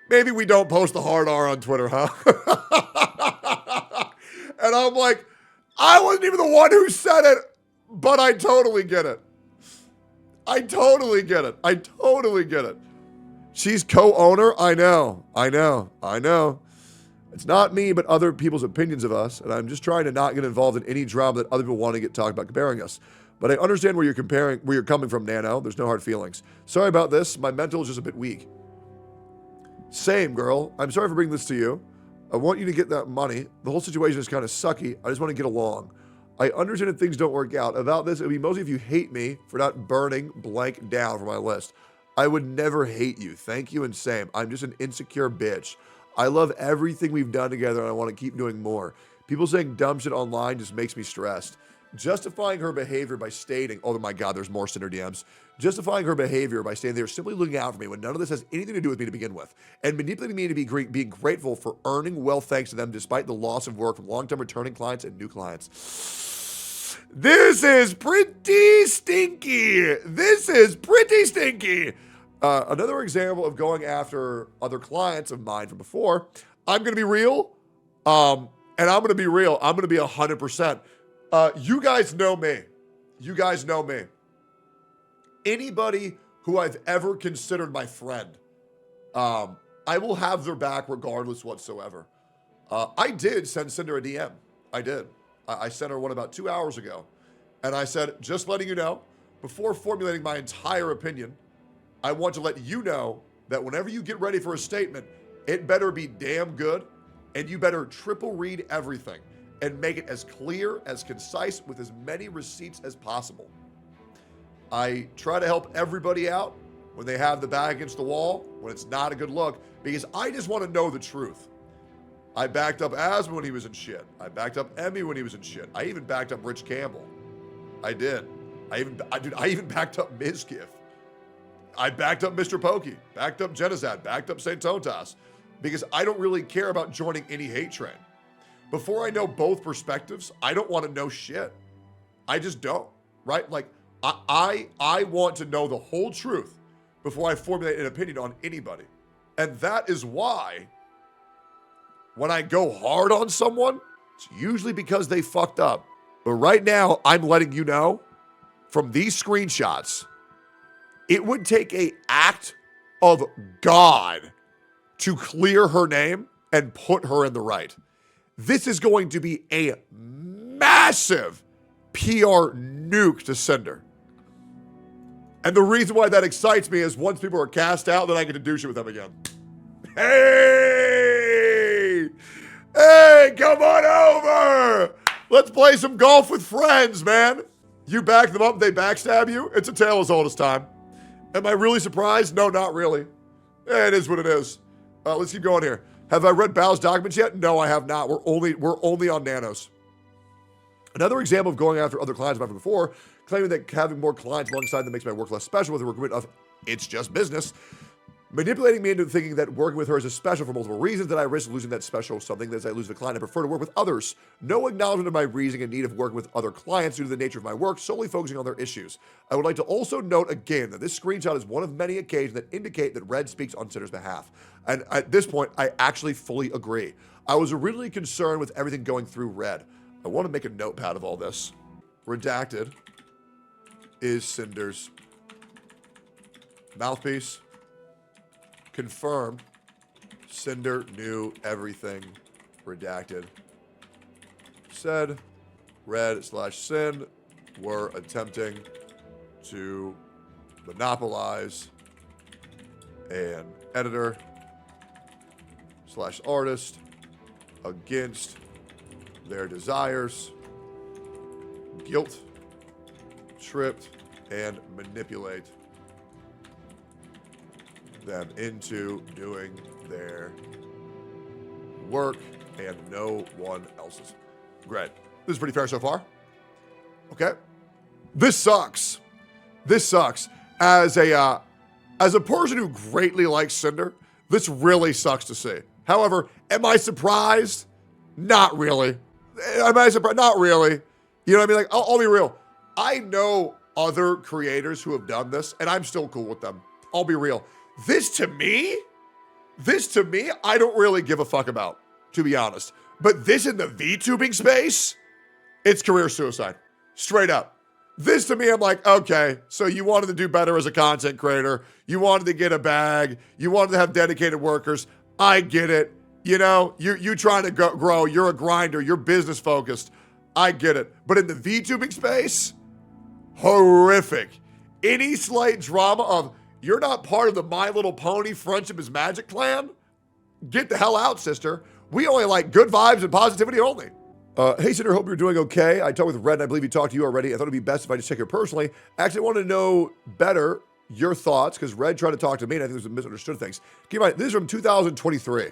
maybe we don't post the hard R on Twitter, huh? And I'm like, I wasn't even the one who said it, but I totally get it. I totally get it. I totally get it. She's co-owner. I know. It's not me, but other people's opinions of us. And I'm just trying to not get involved in any drama that other people want to get talked about comparing us. But I understand where you're coming from, Nano. There's no hard feelings. Sorry about this. My mental is just a bit weak. Same, girl. I'm sorry for bringing this to you. I want you to get that money. The whole situation is kind of sucky. I just want to get along. I understand if things don't work out. About this, it would be mostly if you hate me for not burning Blank down for my list. I would never hate you. Thank you and same. I'm just an insecure bitch. I love everything we've done together and I want to keep doing more. People saying dumb shit online just makes me stressed. Justifying her behavior by stating, oh my God, there's more Cinder DMs. Justifying her behavior by saying they're simply looking out for me when none of this has anything to do with me to begin with. And manipulating me to be being grateful for earning well thanks to them despite the loss of work from long-term returning clients and new clients. This is pretty stinky. This is pretty stinky. Another example of going after other clients of mine from before. I'm going to be real. And I'm going to be real. I'm going to be 100%. You guys know me. You guys know me. Anybody who I've ever considered my friend, I will have their back regardless whatsoever. I did send Cinder a DM. I did. I sent her one about 2 hours ago. And I said, just letting you know, before formulating my entire opinion, I want to let you know that whenever you get ready for a statement, it better be damn good, and you better triple read everything and make it as clear, as concise, with as many receipts as possible. I try to help everybody out, when they have the back against the wall, when it's not a good look, because I just want to know the truth. I backed up Asma when he was in shit. I backed up Emmy when he was in shit. I even backed up Rich Campbell. I did. I even backed up Mizkif. I backed up Mr. Pokey, backed up Genizad, backed up St. Totas, because I don't really care about joining any hate train. Before I know both perspectives, I don't want to know shit. I just don't, right? Like, I want to know the whole truth before I formulate an opinion on anybody. And that is why when I go hard on someone, it's usually because they fucked up. But right now, I'm letting you know from these screenshots, it would take an act of God to clear her name and put her in the right. This is going to be a massive PR nuke to Cinder. And the reason why that excites me is once people are cast out, then I get to do shit with them again. Hey! Hey, come on over! Let's play some golf with friends, man. You back them up, they backstab you. It's a tale as old as time. Am I really surprised? No, not really. It is what it is. Let's keep going here. Have I read Bao's documents yet? No, I have not. We're only on Nanos. Another example of going after other clients I've had before, claiming that having more clients alongside them makes my work less special with the recruitment of it's just business. Manipulating me into thinking that working with her is a special for multiple reasons, that I risk losing that special something, that as I lose the client, I prefer to work with others. No acknowledgement of my reasoning and need of working with other clients due to the nature of my work, solely focusing on their issues. I would like to also note again that this screenshot is one of many occasions that indicate that Red speaks on Cinder's behalf. And at this point, I actually fully agree. I was originally concerned with everything going through Red. I want to make a notepad of all this. Redacted is Cinder's mouthpiece. Confirmed. Cinder knew everything. Redacted. Said Red/Sin were attempting to monopolize an editor/artist against their desires, guilt, tripped, and manipulate them into doing their work and no one else's. Great. This is pretty fair so far. Okay. This sucks. This sucks. As a person who greatly likes Cinder, this really sucks to see. However, am I surprised? Not really. Am I surprised? Not really. You know what I mean? Like, I'll be real. I know other creators who have done this, and I'm still cool with them. I'll be real. This to me, I don't really give a fuck about, to be honest. But this in the VTubing space, it's career suicide. Straight up. This to me, I'm like, okay, so you wanted to do better as a content creator. You wanted to get a bag. You wanted to have dedicated workers. I get it. You know, you trying to grow. You're a grinder. You're business focused. I get it. But in the VTubing space, horrific. Any slight drama of you're not part of the My Little Pony Friendship is Magic clan, get the hell out, sister. We only like good vibes and positivity only. Hey, Cinder, hope you're doing okay. I talked with Red, and I believe he talked to you already. I thought it'd be best if I just check here personally. Actually, I want to know better your thoughts, because Red tried to talk to me, and I think there's some misunderstood things. Keep in mind, this is from 2023.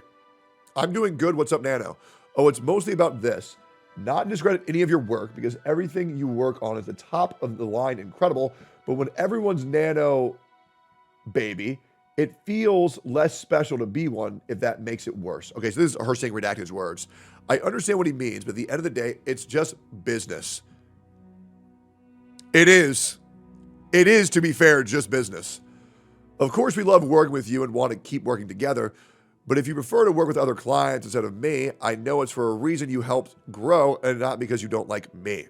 I'm doing good. What's up, Nano? Oh, it's mostly about this. Not discredit any of your work, because everything you work on is the top of the line incredible, but when everyone's Nano baby, it feels less special to be one if that makes it worse. Okay, so this is her saying redacted his words. I understand what he means, but at the end of the day, it's just business. It is, to be fair, just business. Of course, we love working with you and want to keep working together, but if you prefer to work with other clients instead of me, I know it's for a reason you helped grow and not because you don't like me.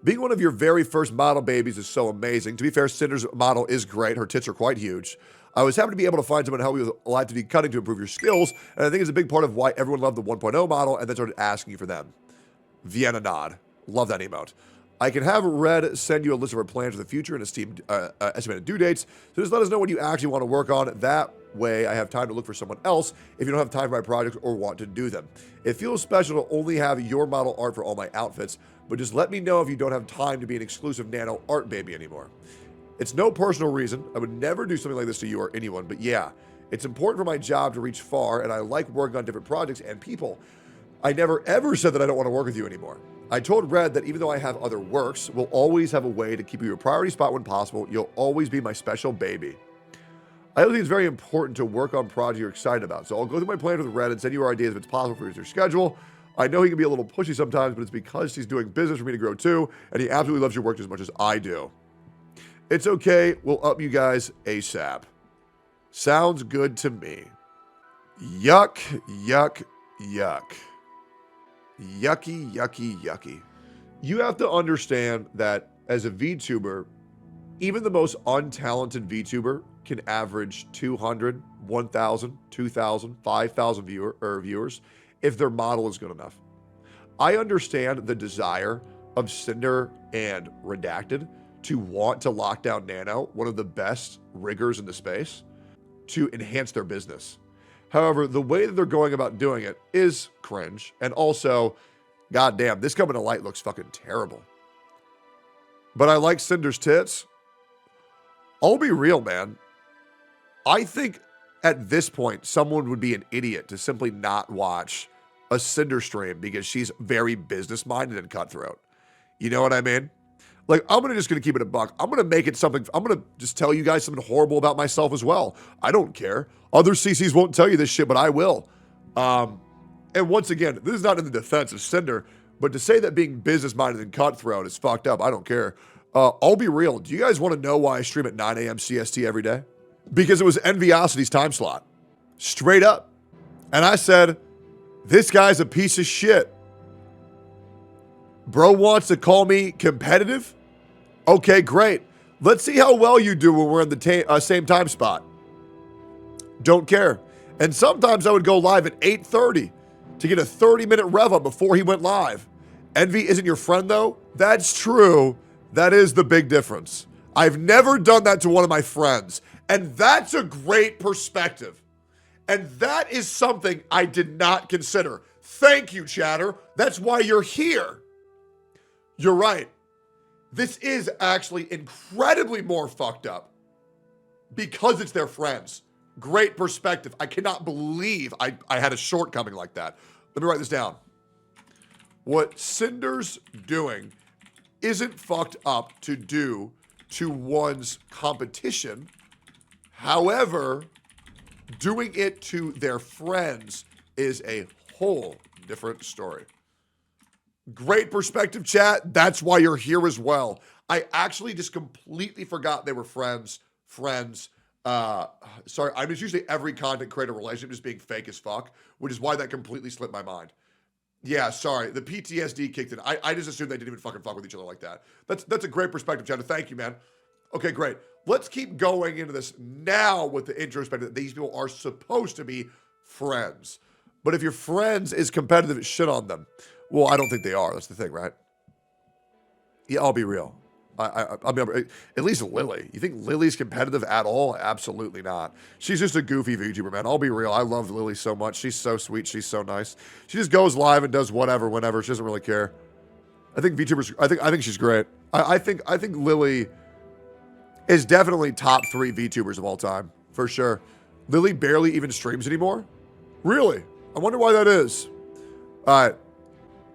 Being one of your very first model babies is so amazing. To be fair, Cinder's model is great. Her tits are quite huge. I was happy to be able to find someone to help you with live 2D cutting to improve your skills, and I think it's a big part of why everyone loved the 1.0 model and then started asking you for them. Vienna nod. Love that emote. I can have Red send you a list of our plans for the future and estimated due dates, so just let us know what you actually want to work on. That way, I have time to look for someone else if you don't have time for my projects or want to do them. It feels special to only have your model art for all my outfits, but just let me know if you don't have time to be an exclusive Nano art baby anymore. It's no personal reason. I would never do something like this to you or anyone, but yeah, it's important for my job to reach far, and I like working on different projects and people. I never ever said that I don't want to work with you anymore. I told Red that even though I have other works, we'll always have a way to keep you a priority spot when possible. You'll always be my special baby. I also think it's very important to work on projects you're excited about. So I'll go through my plans with Red and send you our ideas if it's possible for your schedule. I know he can be a little pushy sometimes, but it's because he's doing business for me to grow too, and he absolutely loves your work as much as I do. It's okay. We'll up you guys ASAP. Sounds good to me. Yuck, yuck, yuck. Yucky, yucky, yucky. You have to understand that as a VTuber, even the most untalented VTuber can average 200, 1,000, 2,000, 5,000 viewers if their model is good enough. I understand the desire of Cinder and Redacted to want to lock down Nano, one of the best riggers in the space, to enhance their business. However, the way that they're going about doing it is cringe. And also, goddamn, this coming to light looks fucking terrible. But I like Cinder's tits. I'll be real, man. I think at this point, someone would be an idiot to simply not watch a Cinder stream because she's very business-minded and cutthroat. You know what I mean? Like, I'm just going to keep it a buck. I'm going to make it something. I'm going to just tell you guys something horrible about myself as well. I don't care. Other CCs won't tell you this shit, but I will. And once again, this is not in the defense of Cinder, but to say that being business-minded and cutthroat is fucked up, I don't care. I'll be real. Do you guys want to know why I stream at 9 a.m. CST every day? Because it was Enviosity's time slot. Straight up. And I said, this guy's a piece of shit. Bro wants to call me competitive? Okay, great. Let's see how well you do when we're in the same time spot. Don't care. And sometimes I would go live at 8:30 to get a 30-minute rev up before he went live. Envy isn't your friend, though? That's true. That is the big difference. I've never done that to one of my friends. And that's a great perspective. And that is something I did not consider. Thank you, chatter. That's why you're here. You're right. This is actually incredibly more fucked up because it's their friends. Great perspective. I cannot believe I had a shortcoming like that. Let me write this down. What Cinder's doing isn't fucked up to do to one's competition. However, doing it to their friends is a whole different story. Great perspective, chat. That's why you're here as well. I actually just completely forgot they were friends. Sorry, I mean, it's usually every content creator relationship just being fake as fuck, which is why that completely slipped my mind. Yeah, sorry. The PTSD kicked in. I just assumed they didn't even fucking fuck with each other like that. That's a great perspective, chat. Thank you, man. Okay, great. Let's keep going into this now with the introspective that these people are supposed to be friends. But if your friends is competitive, shit on them. Well, I don't think they are. That's the thing, right? Yeah, I'll be real. I mean, at least Lily. You think Lily's competitive at all? Absolutely not. She's just a goofy VTuber, man. I'll be real. I love Lily so much. She's so sweet. She's so nice. She just goes live and does whatever, whenever. She doesn't really care. I think VTubers. I think she's great. I think Lily is definitely top 3 VTubers of all time for sure. Lily barely even streams anymore. Really? I wonder why that is. All right.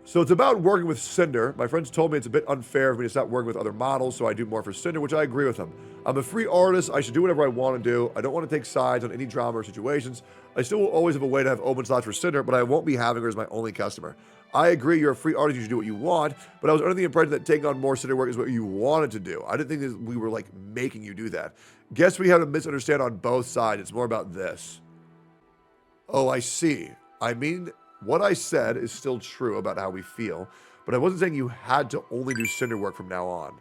So it's about working with Cinder. My friends told me it's a bit unfair for me to stop working with other models, so I do more for Cinder, which I agree with them. I'm a free artist. I should do whatever I want to do. I don't want to take sides on any drama or situations. I still will always have a way to have open slots for Cinder, but I won't be having her as my only customer. I agree, you're a free artist, you should do what you want, but I was under the impression that taking on more Cinder work is what you wanted to do. I didn't think that we were, like, making you do that. Guess we have a misunderstanding on both sides. It's more about this. Oh, I see. I mean, what I said is still true about how we feel, but I wasn't saying you had to only do Cinder work from now on.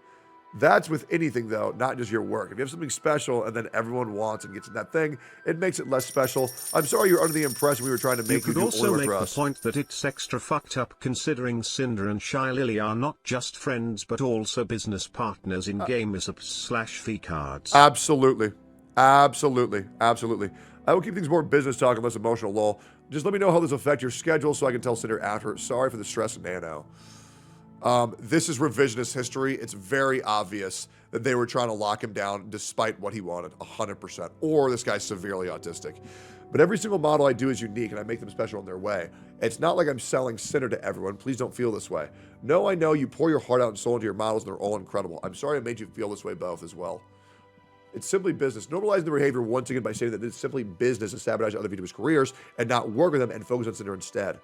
That's with anything, though, not just your work. If you have something special and then everyone wants and gets in that thing, it makes it less special. I'm sorry you're under the impression we were trying to make you do order for us. You could also make the point that it's extra fucked up considering Cinder and Shy Lily are not just friends but also business partners in gamers/fee cards. Absolutely. Absolutely. Absolutely. I will keep things more business talk and less emotional, lol. Just let me know how this will affect your schedule so I can tell Cinder after. Sorry for the stress, Nano. This is revisionist history. It's very obvious that they were trying to lock him down despite what he wanted, 100%. Or this guy's severely autistic. But every single model I do is unique, and I make them special in their way. It's not like I'm selling Cinder to everyone. Please don't feel this way. No, I know you pour your heart out and soul into your models, and they're all incredible. I'm sorry I made you feel this way both as well. It's simply business. Normalizing the behavior once again by saying that it's simply business to sabotage other VTubers' careers and not work with them and focus on Cinder instead.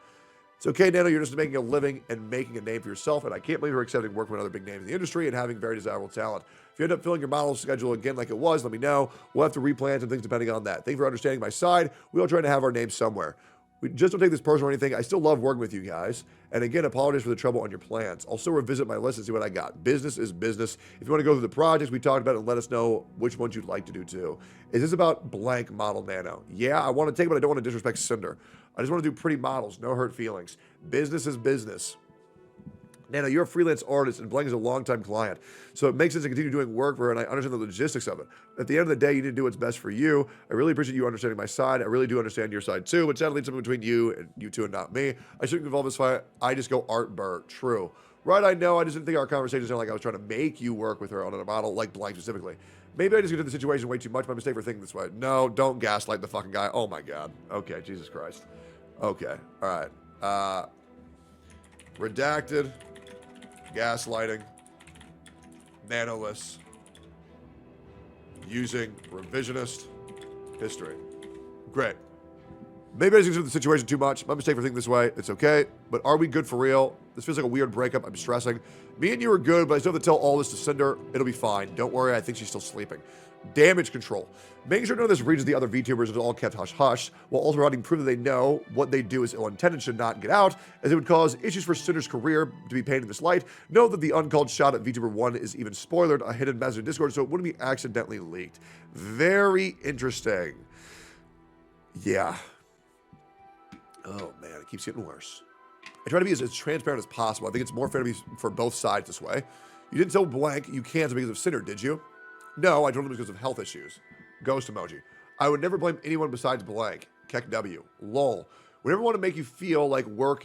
It's okay, Nano, you're just making a living and making a name for yourself, and I can't believe you're accepting work from another big name in the industry and having very desirable talent. If you end up filling your model schedule again like it was, let me know. We'll have to replan some things depending on that. Thank you for understanding my side. We all try to have our name somewhere. We just don't take this personal or anything. I still love working with you guys. And again, apologize for the trouble on your plans. I'll still revisit my list and see what I got. Business is business. If you want to go through the projects we talked about and let us know which ones you'd like to do too. Is this about blank model Nano? Yeah, I want to take it, but I don't want to disrespect Cinder. I just want to do pretty models, no hurt feelings. Business is business. Nano, you're a freelance artist and Blank is a longtime client. So it makes sense to continue doing work for her, and I understand the logistics of it. At the end of the day, you need to do what's best for you. I really appreciate you understanding my side. I really do understand your side too, but sadly, it's something between you two and not me. I shouldn't involve this fight. I just go art burr. True. Right, I know. I just didn't think our conversation sounded like I was trying to make you work with her on a model like Blank specifically. Maybe I just get into the situation way too much. My mistake for thinking this way. No, don't gaslight the fucking guy. Oh my God. Okay, Jesus Christ. Okay, all right. Redacted. Gaslighting, Nanoless, using revisionist history. Great. Maybe I just consider the situation too much. My mistake for thinking this way. It's okay. But are we good for real? This feels like a weird breakup. I'm stressing. Me and you are good, but I still have to tell all this to Cinder. It'll be fine. Don't worry. I think she's still sleeping. Damage control. Making sure none of this reaches the other VTubers is all kept hush-hush, while also providing proof that they know what they do is ill-intended should not get out, as it would cause issues for Cinder's career to be painted in this light. Know that the uncalled shot at VTuber 1 is even spoilered, a hidden message in Discord, so it wouldn't be accidentally leaked. Very interesting. Yeah. Oh, man, it keeps getting worse. I try to be as transparent as possible. I think it's more fair to be for both sides this way. You didn't tell Blank you canceled because of Cinder, did you? No, I told him because of health issues. Ghost emoji. I would never blame anyone besides Blank. Keck W. Lol. We never want to make you feel like we're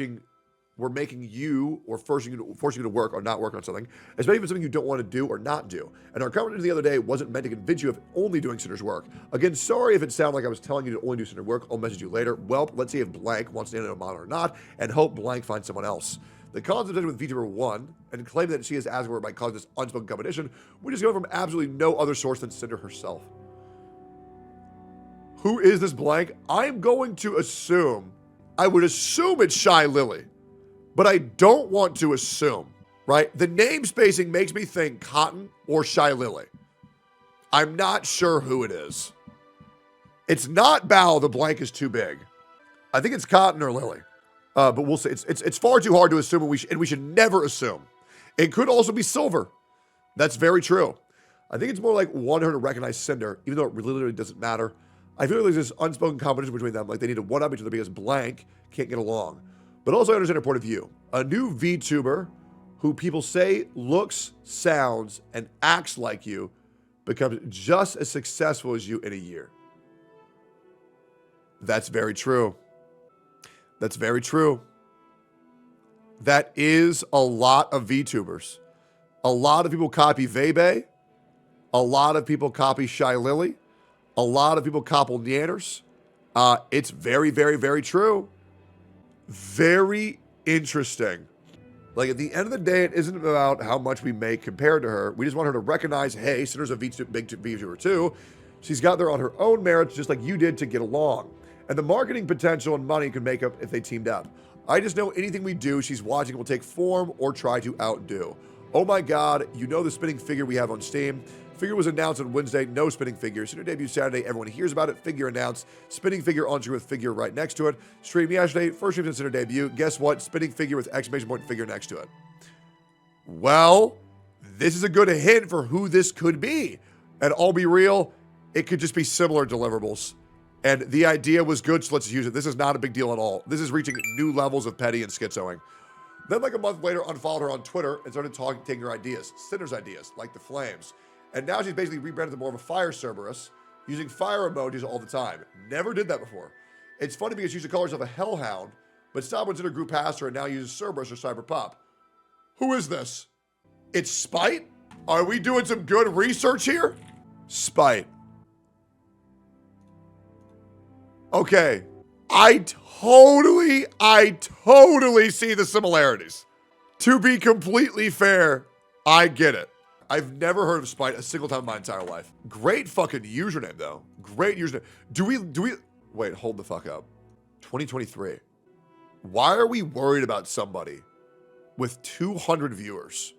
making you or forcing you to work or not work on something, especially if it's something you don't want to do or not do. And our conversation the other day wasn't meant to convince you of only doing Cinder's work. Again, sorry if it sounded like I was telling you to only do Cinder work. I'll message you later. Well, let's see if Blank wants to stand in a model or not, and hope Blank finds someone else. The concept with VTuber 1 and claiming that she is asking for it by causing this unspoken competition, which is coming from absolutely no other source than Cinder herself. Who is this Blank? I'm going to assume, I would assume it's Shy Lily, but I don't want to assume, right? The name spacing makes me think Cotton or Shy Lily. I'm not sure who it is. It's not Bao, the Blank is too big. I think it's Cotton or Lily. But we'll see. It's far too hard to assume, and we should never assume. It could also be Silver. That's very true. I think it's more like wanting her to recognize Cinder, even though it really literally doesn't matter. I feel like there's this unspoken competition between them, like they need to one-up each other because Blank can't get along. But also I understand her point of view. A new VTuber who people say looks, sounds, and acts like you becomes just as successful as you in a year. That's very true. That's very true. That is a lot of VTubers. A lot of people copy Vebe. A lot of people copy Shy Lily. A lot of people copy Neanders. It's very, very, very true. Very interesting. Like, at the end of the day, it isn't about how much we make compared to her. We just want her to recognize, hey, Cinder's a big VTuber too. She's got there on her own merits, just like you did, to get along. And the marketing potential and money could make up if they teamed up. I just know anything we do, she's watching will take form or try to outdo. Oh my God, you know the spinning figure we have on Steam? Figure was announced on Wednesday, no spinning figure. Cinder debut Saturday, everyone hears about it. Figure announced, spinning figure on screen with figure right next to it. Stream yesterday, first stream since Cinder debut. Guess what? Spinning figure with exclamation point figure next to it. Well, this is a good hint for who this could be. And I'll be real, it could just be similar deliverables. And the idea was good, so let's use it. This is not a big deal at all. This is reaching new levels of petty and schizoing. Then, like a month later, unfollowed her on Twitter and started taking her ideas, Cinder's ideas, like the flames. And now she's basically rebranded to more of a fire Cerberus, using fire emojis all the time. Never did that before. It's funny because she used to call herself a hellhound, but stopped when Cinder grew past her and now uses Cerberus or Cyberpup. Who is this? It's Spite? Are we doing some good research here? Spite. Okay. I totally see the similarities. To be completely fair, I get it. I've never heard of Spite a single time in my entire life. Great fucking username, though. Great username. Do we, wait, hold the fuck up. 2023. Why are we worried about somebody with 200 viewers?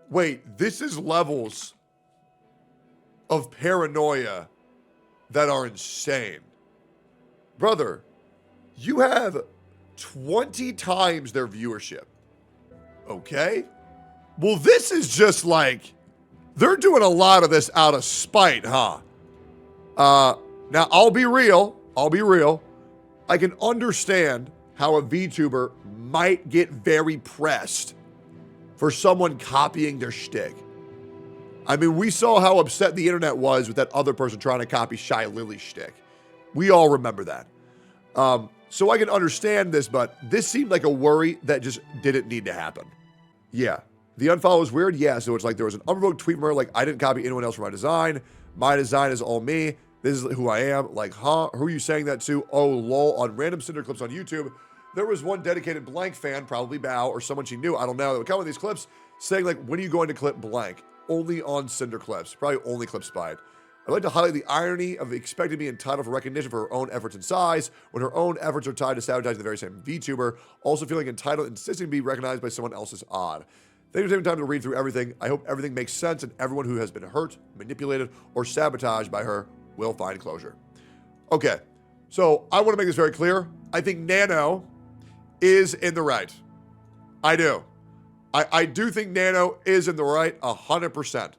Wait, this is levels of paranoia that are insane. Brother, you have 20 times their viewership. Okay? Well, this is just like, they're doing a lot of this out of spite, huh? Now, I'll be real. I can understand how a VTuber might get very pressed for someone copying their shtick. I mean, we saw how upset the internet was with that other person trying to copy Shy Lily's shtick. We all remember that. So I can understand this, but this seemed like a worry that just didn't need to happen. Yeah. The unfollow is weird? Yeah, so it's like there was an unprovoked tweet from her, like, I didn't copy anyone else for my design. My design is all me. This is who I am. Like, huh? Who are you saying that to? Oh, lol. On random Cinder clips on YouTube, there was one dedicated blank fan, probably Bao, or someone she knew, I don't know, that would come with these clips saying, like, when are you going to clip blank? Only on Cinder clips. Probably only clip Spite. I'd like to highlight the irony of expecting to be entitled for recognition for her own efforts and size when her own efforts are tied to sabotaging the very same VTuber, also feeling entitled and insisting to be recognized by someone else is odd. Thank you for taking time to read through everything. I hope everything makes sense and everyone who has been hurt, manipulated, or sabotaged by her will find closure. Okay, so I want to make this very clear. I think Nano is in the right. I do. I do think Nano is in the right 100%.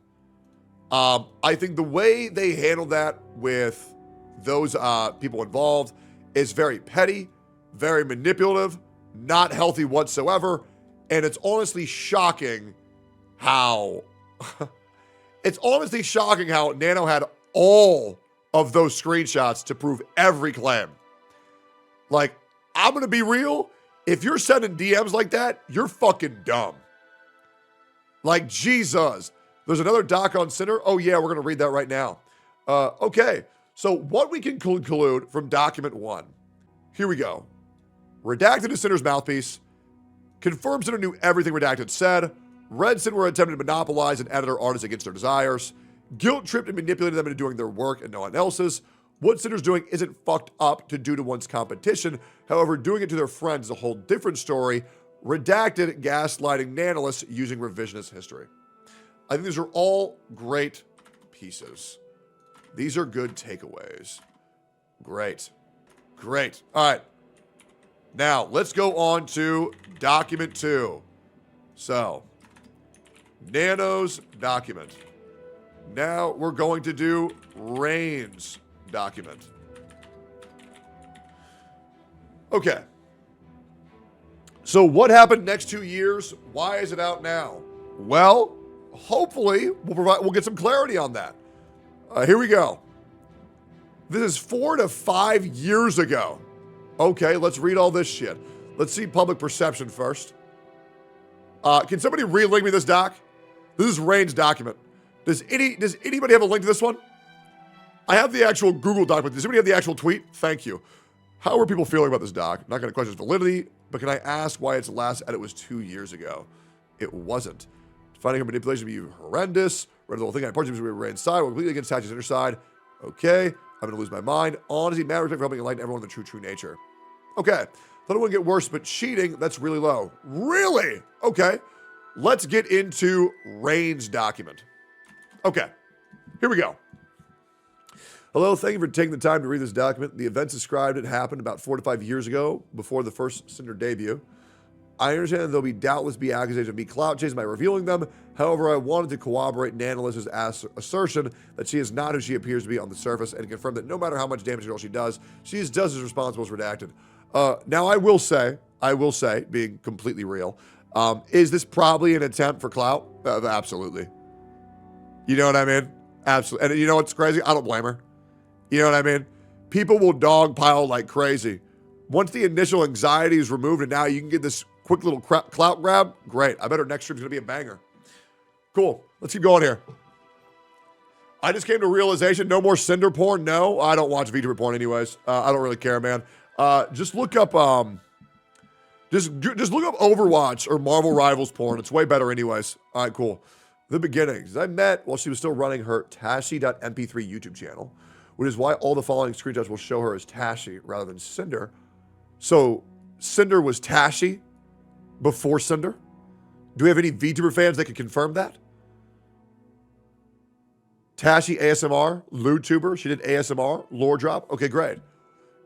I think the way they handled that with those people involved is very petty, very manipulative, not healthy whatsoever, and it's honestly shocking how Nano had all of those screenshots to prove every claim. Like, I'm gonna be real, if you're sending DMs like that, you're fucking dumb. Like, Jesus. There's another doc on Cinder. Oh yeah, we're gonna read that right now. Okay, so what we can conclude from document 1. Here we go. Redacted is Cinder's mouthpiece. Confirmed Cinder knew everything Redacted said. Red Cinder were attempting to monopolize and edit our artists against their desires. Guilt tripped and manipulated them into doing their work and no one else's. What Cinder's doing isn't fucked up to do to one's competition. However, doing it to their friends is a whole different story. Redacted gaslighting Nanoless using revisionist history. I think these are all great pieces. These are good takeaways. Great. Great. All right. Now, let's go on to document 2. So, Nano's document. Now, we're going to do Rain's document. Okay. So, what happened next 2 years? Why is it out now? Well, hopefully, we'll get some clarity on that. Here we go. This is 4 to 5 years ago. Okay, let's read all this shit. Let's see public perception first. Can somebody relink me this doc? This is Rain's document. Does anybody have a link to this one? I have the actual Google document. Does anybody have the actual tweet? Thank you. How are people feeling about this doc? I'm not going to question its validity, but can I ask why its last edit was 2 years ago? It wasn't. Finding her manipulation to be horrendous. Read the whole thing. I partially was Rain's side. We're completely against Tatchy's inner side. Okay. I'm going to lose my mind. Honesty, mad respect for helping enlighten everyone in the true nature. Okay. Thought it wouldn't get worse, but cheating, that's really low. Really? Okay. Let's get into Rain's document. Okay. Here we go. Hello, thank you for taking the time to read this document. The events described it happened about 4 to 5 years ago, before the first Cinder debut. I understand that there'll doubtless be accusations of me clout chasing by revealing them. However, I wanted to corroborate Nanoless's assertion that she is not who she appears to be on the surface and confirm that no matter how much damage control she does, she is just as responsible as Redacted. Now, I will say, being completely real, is this probably an attempt for clout? Absolutely. You know what I mean? Absolutely. And you know what's crazy? I don't blame her. You know what I mean? People will dogpile like crazy. Once the initial anxiety is removed and now you can get this quick little clout grab. Great. I bet her next stream's going to be a banger. Cool. Let's keep going here. I just came to a realization, no more Cinder porn. No, I don't watch VTuber porn anyways. I don't really care, man. Just look up just look up Overwatch or Marvel Rivals porn. It's way better anyways. All right, cool. The beginnings. I met while she was still running her Tashi.mp3 YouTube channel, which is why all the following screenshots will show her as Tashi rather than Cinder. So Cinder was Tashi before Cinder? Do we have any VTuber fans that can confirm that? Tashi ASMR, Vtuber, she did ASMR, lore drop. Okay, great.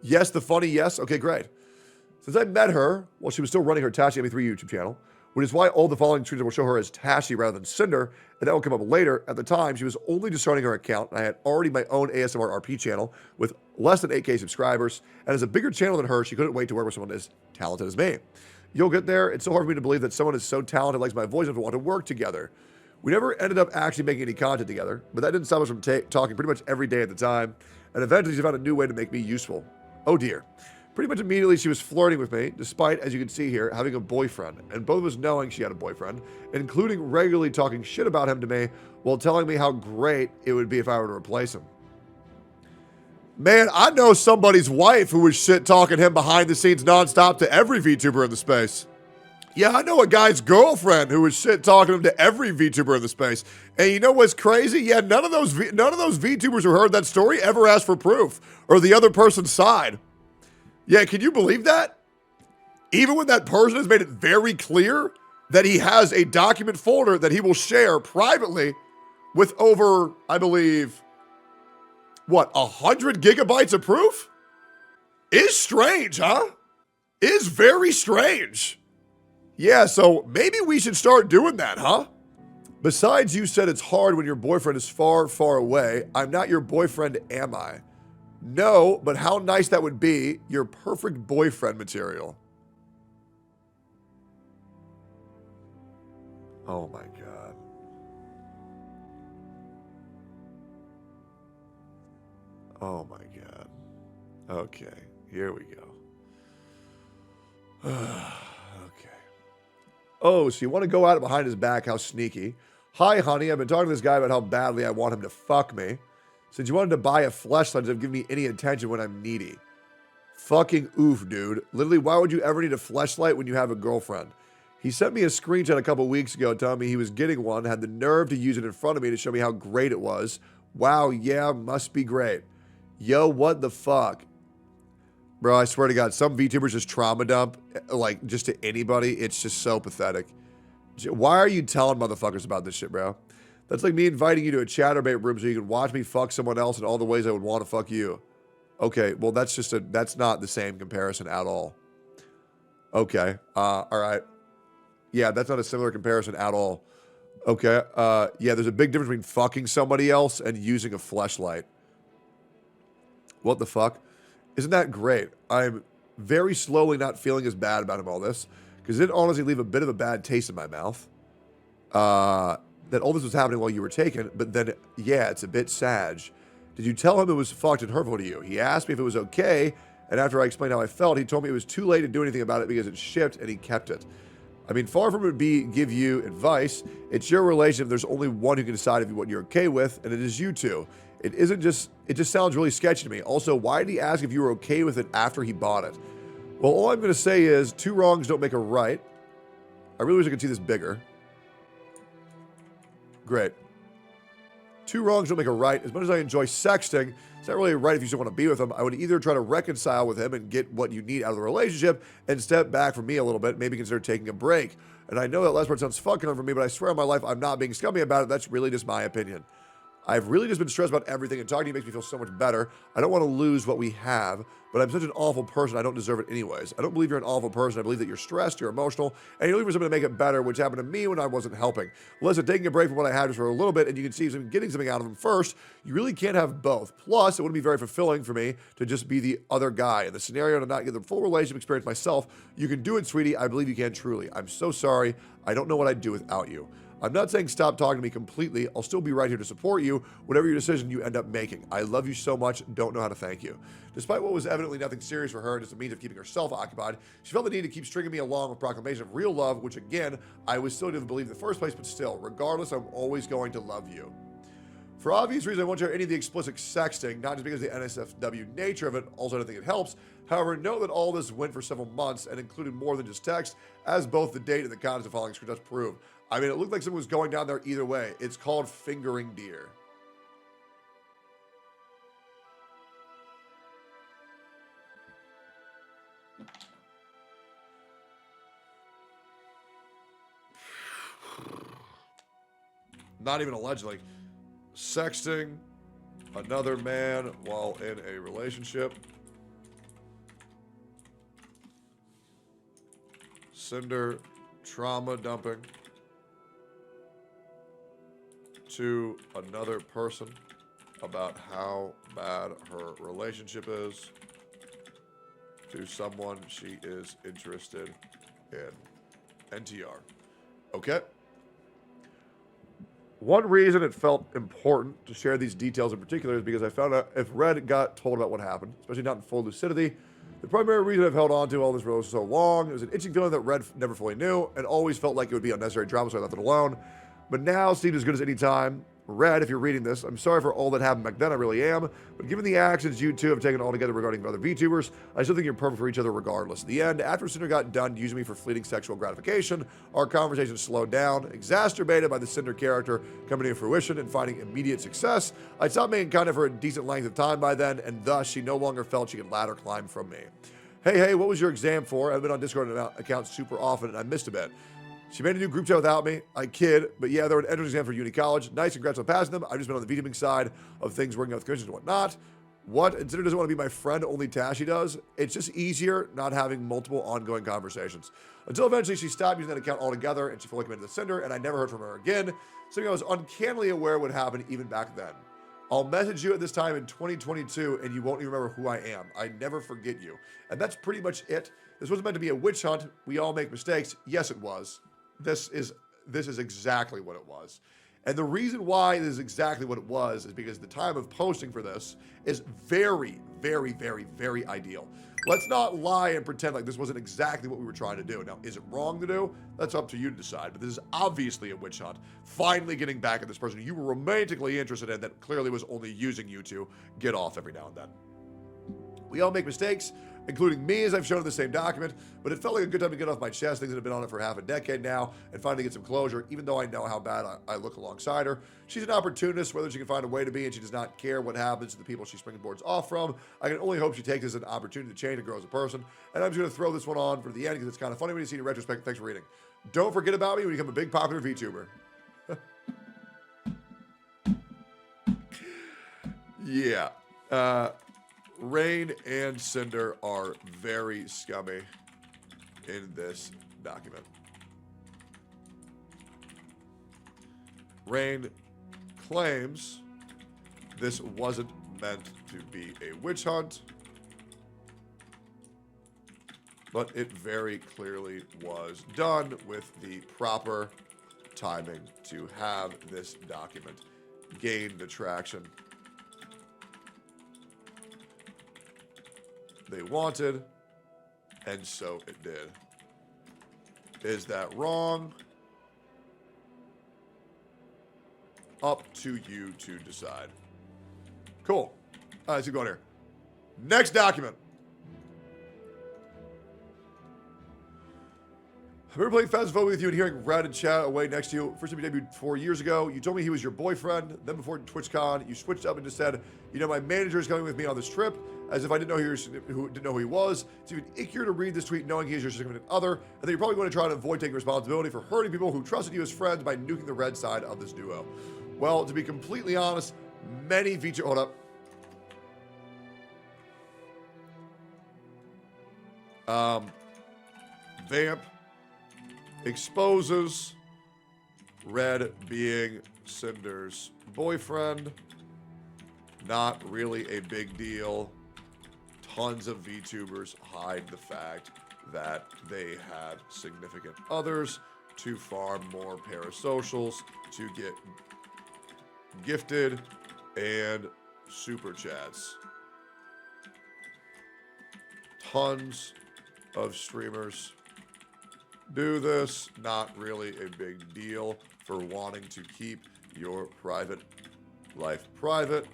Yes, the funny yes. Okay, great. Since I met her while she was still running her Tashi MP3 YouTube channel, which is why all the following screenshots will show her as Tashi rather than Cinder, and that will come up later. At the time, she was only just starting her account, and I had already my own ASMR RP channel with less than 8K subscribers, and as a bigger channel than her, she couldn't wait to work with someone as talented as me. You'll get there. It's so hard for me to believe that someone is so talented, likes my voice, and want to work together. We never ended up actually making any content together, but that didn't stop us from talking pretty much every day at the time, and eventually she found a new way to make me useful. Oh dear. Pretty much immediately she was flirting with me, despite, as you can see here, having a boyfriend, and both of us knowing she had a boyfriend, including regularly talking shit about him to me while telling me how great it would be if I were to replace him. Man, I know somebody's wife who was shit talking him behind the scenes nonstop to every VTuber in the space. Yeah, I know a guy's girlfriend who was shit talking him to every VTuber in the space. And you know what's crazy? Yeah, none of those VTubers who heard that story ever asked for proof or the other person's side. Yeah, can you believe that? Even when that person has made it very clear that he has a document folder that he will share privately with over, I believe, what, 100 gigabytes of proof? Is strange, huh? Is very strange. Yeah, so maybe we should start doing that, huh? Besides, you said it's hard when your boyfriend is far, far away. I'm not your boyfriend, am I? No, but how nice that would be. Your perfect boyfriend material. Oh my God. Oh my God. Okay, here we go. Okay. Oh, so you want to go at it behind his back? How sneaky. Hi, honey. I've been talking to this guy about how badly I want him to fuck me. Since you wanted to buy a fleshlight to give me any attention when I'm needy. Fucking oof, dude. Literally, why would you ever need a fleshlight when you have a girlfriend? He sent me a screenshot a couple weeks ago telling me he was getting one, had the nerve to use it in front of me to show me how great it was. Wow, yeah, must be great. Yo, what the fuck? Bro, I swear to God, some VTubers just trauma dump, like, just to anybody. It's just so pathetic. Why are you telling motherfuckers about this shit, bro? That's like me inviting you to a chatterbait room so you can watch me fuck someone else in all the ways I would want to fuck you. Okay, well, that's not the same comparison at all. Okay, all right. Yeah, that's not a similar comparison at all. Okay, yeah, there's a big difference between fucking somebody else and using a fleshlight. What the fuck? Isn't that great? I'm very slowly not feeling as bad about him all this, because it did honestly leave a bit of a bad taste in my mouth. That all this was happening while you were taken, but then, yeah, it's a bit sag. Did you tell him it was fucked and hurtful to you? He asked me if it was okay, and after I explained how I felt, he told me it was too late to do anything about it because it shipped, and he kept it. I mean, far from it be give you advice. It's your relationship. There's only one who can decide what you're okay with, and it is you two. It just sounds really sketchy to me. Also, why did he ask if you were okay with it after he bought it? Well, all I'm going to say is two wrongs don't make a right. I really wish I could see this bigger. Great. Two wrongs don't make a right. As much as I enjoy sexting, it's not really a right if you still want to be with him. I would either try to reconcile with him and get what you need out of the relationship and step back from me a little bit, maybe consider taking a break. And I know that last part sounds fucking for me, but I swear on my life I'm not being scummy about it. That's really just my opinion. I've really just been stressed about everything, and talking to you makes me feel so much better. I don't want to lose what we have, but I'm such an awful person, I don't deserve it anyways. I don't believe you're an awful person. I believe that you're stressed, you're emotional, and you're looking for something to make it better, which happened to me when I wasn't helping. Listen, taking a break from what I had just for a little bit, and you can see I'm getting something out of them first, you really can't have both. Plus, it wouldn't be very fulfilling for me to just be the other guy. In the scenario to not get the full relationship experience myself, you can do it, sweetie. I believe you can truly. I'm so sorry. I don't know what I'd do without you. I'm not saying stop talking to me completely. I'll still be right here to support you, whatever your decision you end up making. I love you so much, don't know how to thank you. Despite what was evidently nothing serious for her, just a means of keeping herself occupied, she felt the need to keep stringing me along with proclamation of real love, which again, I was still didn't believe in the first place, but still, regardless, I'm always going to love you. For obvious reasons, I won't share any of the explicit sexting, not just because of the NSFW nature of it, also I don't think it helps. However, know that all this went for several months and included more than just text, as both the date and the contents of following screenshots prove. I mean, it looked like someone was going down there either way. It's called fingering deer. Not even allegedly. Sexting another man while in a relationship. Cinder trauma dumping to another person about how bad her relationship is to someone she is interested in. NTR. Okay. One reason it felt important to share these details in particular is because I found out if Red got told about what happened, especially not in full lucidity, the primary reason I've held on to all this for so long, it was an itching feeling that Red never fully knew and always felt like it would be unnecessary drama, so I left it alone. But now seemed as good as any time. Red, if you're reading this, I'm sorry for all that happened back then, I really am. But given the actions you two have taken all together regarding other VTubers, I still think you're perfect for each other regardless. In the end, after Cinder got done using me for fleeting sexual gratification, our conversation slowed down, exacerbated by the Cinder character coming to fruition and finding immediate success. I stopped making content for a decent length of time by then, and thus she no longer felt she could ladder climb from me. Hey, what was your exam for? I've been on Discord accounts super often, and I missed a bit. She made a new group chat without me. I kid, but yeah, there were an entrance exam for uni college. Nice, congrats on passing them. I've just been on the Vtubing side of things, working out with commissions and whatnot. What? And Cinder doesn't want to be my friend, only Tashi does. It's just easier not having multiple ongoing conversations. Until eventually she stopped using that account altogether and she fully committed to Cinder, and I never heard from her again. Something I was uncannily aware would happen even back then. I'll message you at this time in 2022 and you won't even remember who I am. I never forget you. And that's pretty much it. This wasn't meant to be a witch hunt. We all make mistakes. Yes, it was. This is exactly what it was. And the reason why this is exactly what it was is because the time of posting for this is very, very, very, very ideal. Let's not lie and pretend like this wasn't exactly what we were trying to do. Now, is it wrong to do? That's up to you to decide. But this is obviously a witch hunt. Finally getting back at this person you were romantically interested in that clearly was only using you to get off every now and then. We all make mistakes, including me, as I've shown in the same document, but it felt like a good time to get off my chest, things that have been on it for half a decade now, and finally get some closure, even though I know how bad I look alongside her. She's an opportunist, whether she can find a way to be, and she does not care what happens to the people she springboards off from. I can only hope she takes this as an opportunity to change and grow as a person, and I'm just going to throw this one on for the end, because it's kind of funny when you see it in retrospect. Thanks for reading. Don't forget about me when you become a big popular VTuber. Yeah. Rain and Cinder are very scummy in this document. Rain claims this wasn't meant to be a witch hunt, but it very clearly was done with the proper timing to have this document gain the traction they wanted, and so it did. Is that wrong? Up to you to decide. Cool. All right, let's keep going here. Next document. I remember playing Phasmophobia with you and hearing Red and chat away next to you. First time you debuted 4 years ago. You told me he was your boyfriend. Then before TwitchCon, you switched up and just said, you know, my manager is coming with me on this trip, as if I didn't know who he was. It's even ickier to read this tweet knowing he is your significant other, and that you're probably going to try to avoid taking responsibility for hurting people who trusted you as friends by nuking the Red side of this duo. Well, to be completely honest, many VTubers... Hold up. Vamp exposes Red being Cinder's boyfriend. Not really a big deal. Tons of VTubers hide the fact that they have significant others. to farm more parasocials to get gifted and super chats. Tons of streamers do this. Not really a big deal for wanting to keep your private life private.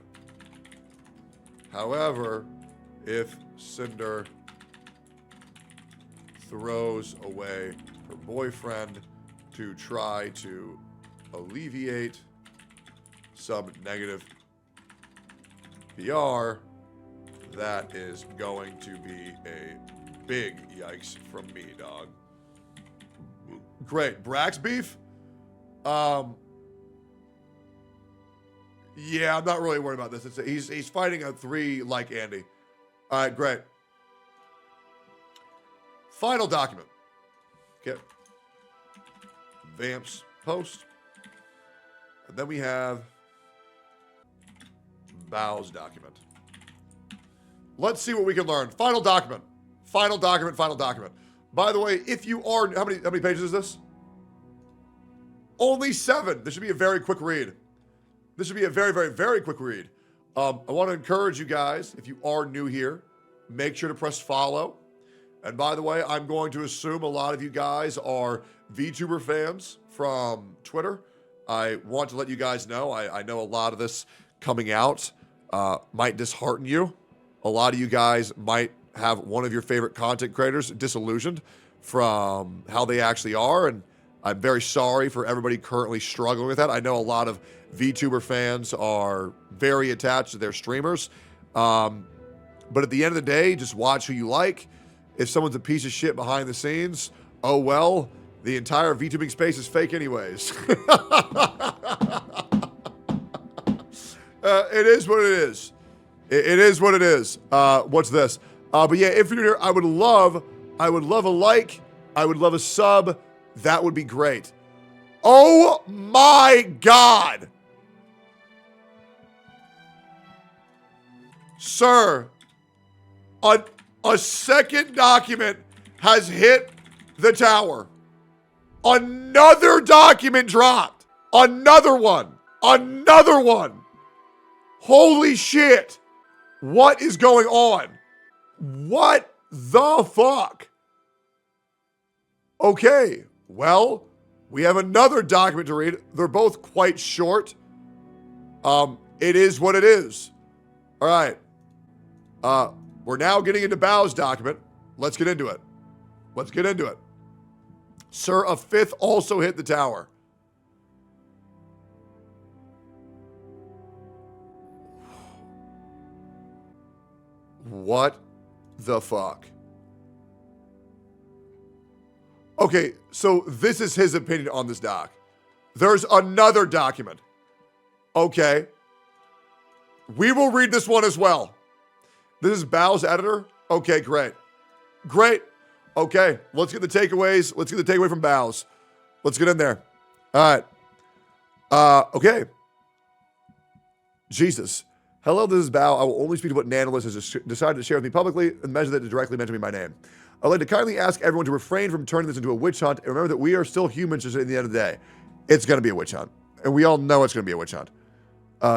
However, if Cinder throws away her boyfriend to try to alleviate some negative PR, that is going to be a big yikes from me, dog. Great. Brax beef? Yeah, I'm not really worried about this. He's fighting a 3 like Andy. All right, great. Final document. Okay. Vamps post. And then we have Bow's document. Let's see what we can learn. Final document. Final document, final document. By the way, if you are, how many pages is this? Only 7. This should be a very quick read. This should be a very, very, very quick read. I want to encourage you guys, if you are new here, make sure to press follow. And by the way, I'm going to assume a lot of you guys are VTuber fans from Twitter. I want to let you guys know, I know a lot of this coming out might dishearten you. A lot of you guys might have one of your favorite content creators disillusioned from how they actually are, and I'm very sorry for everybody currently struggling with that. I know a lot of VTuber fans are very attached to their streamers, but at the end of the day, just watch who you like. If someone's a piece of shit behind the scenes, oh well, the entire VTubing space is fake anyways. It is what it is. It is what it is. What's this? But yeah, if you're here, I would love a like. I would love a sub. That would be great. Oh my God. Sir, a second document has hit the tower. Another document dropped. Another one. Another one. Holy shit. What is going on? What the fuck? Okay, well, we have another document to read. They're both quite short. It is what it is. All right. We're now getting into Bow's document. Let's get into it. Let's get into it. Sir, a 5th also hit the tower. What the fuck? Okay, so this is his opinion on this doc. There's another document. Okay. We will read this one as well. This is Bow's editor. Okay, great. Great. Okay, let's get the takeaways. Let's get the takeaway from Bow's. Let's get in there. All right. Okay. Jesus. Hello, this is Bow. I will only speak to what Nanoless has decided to share with me publicly and measure that to directly mention me by name. I'd like to kindly ask everyone to refrain from turning this into a witch hunt and remember that we are still humans at the end of the day. It's going to be a witch hunt. And we all know it's going to be a witch hunt.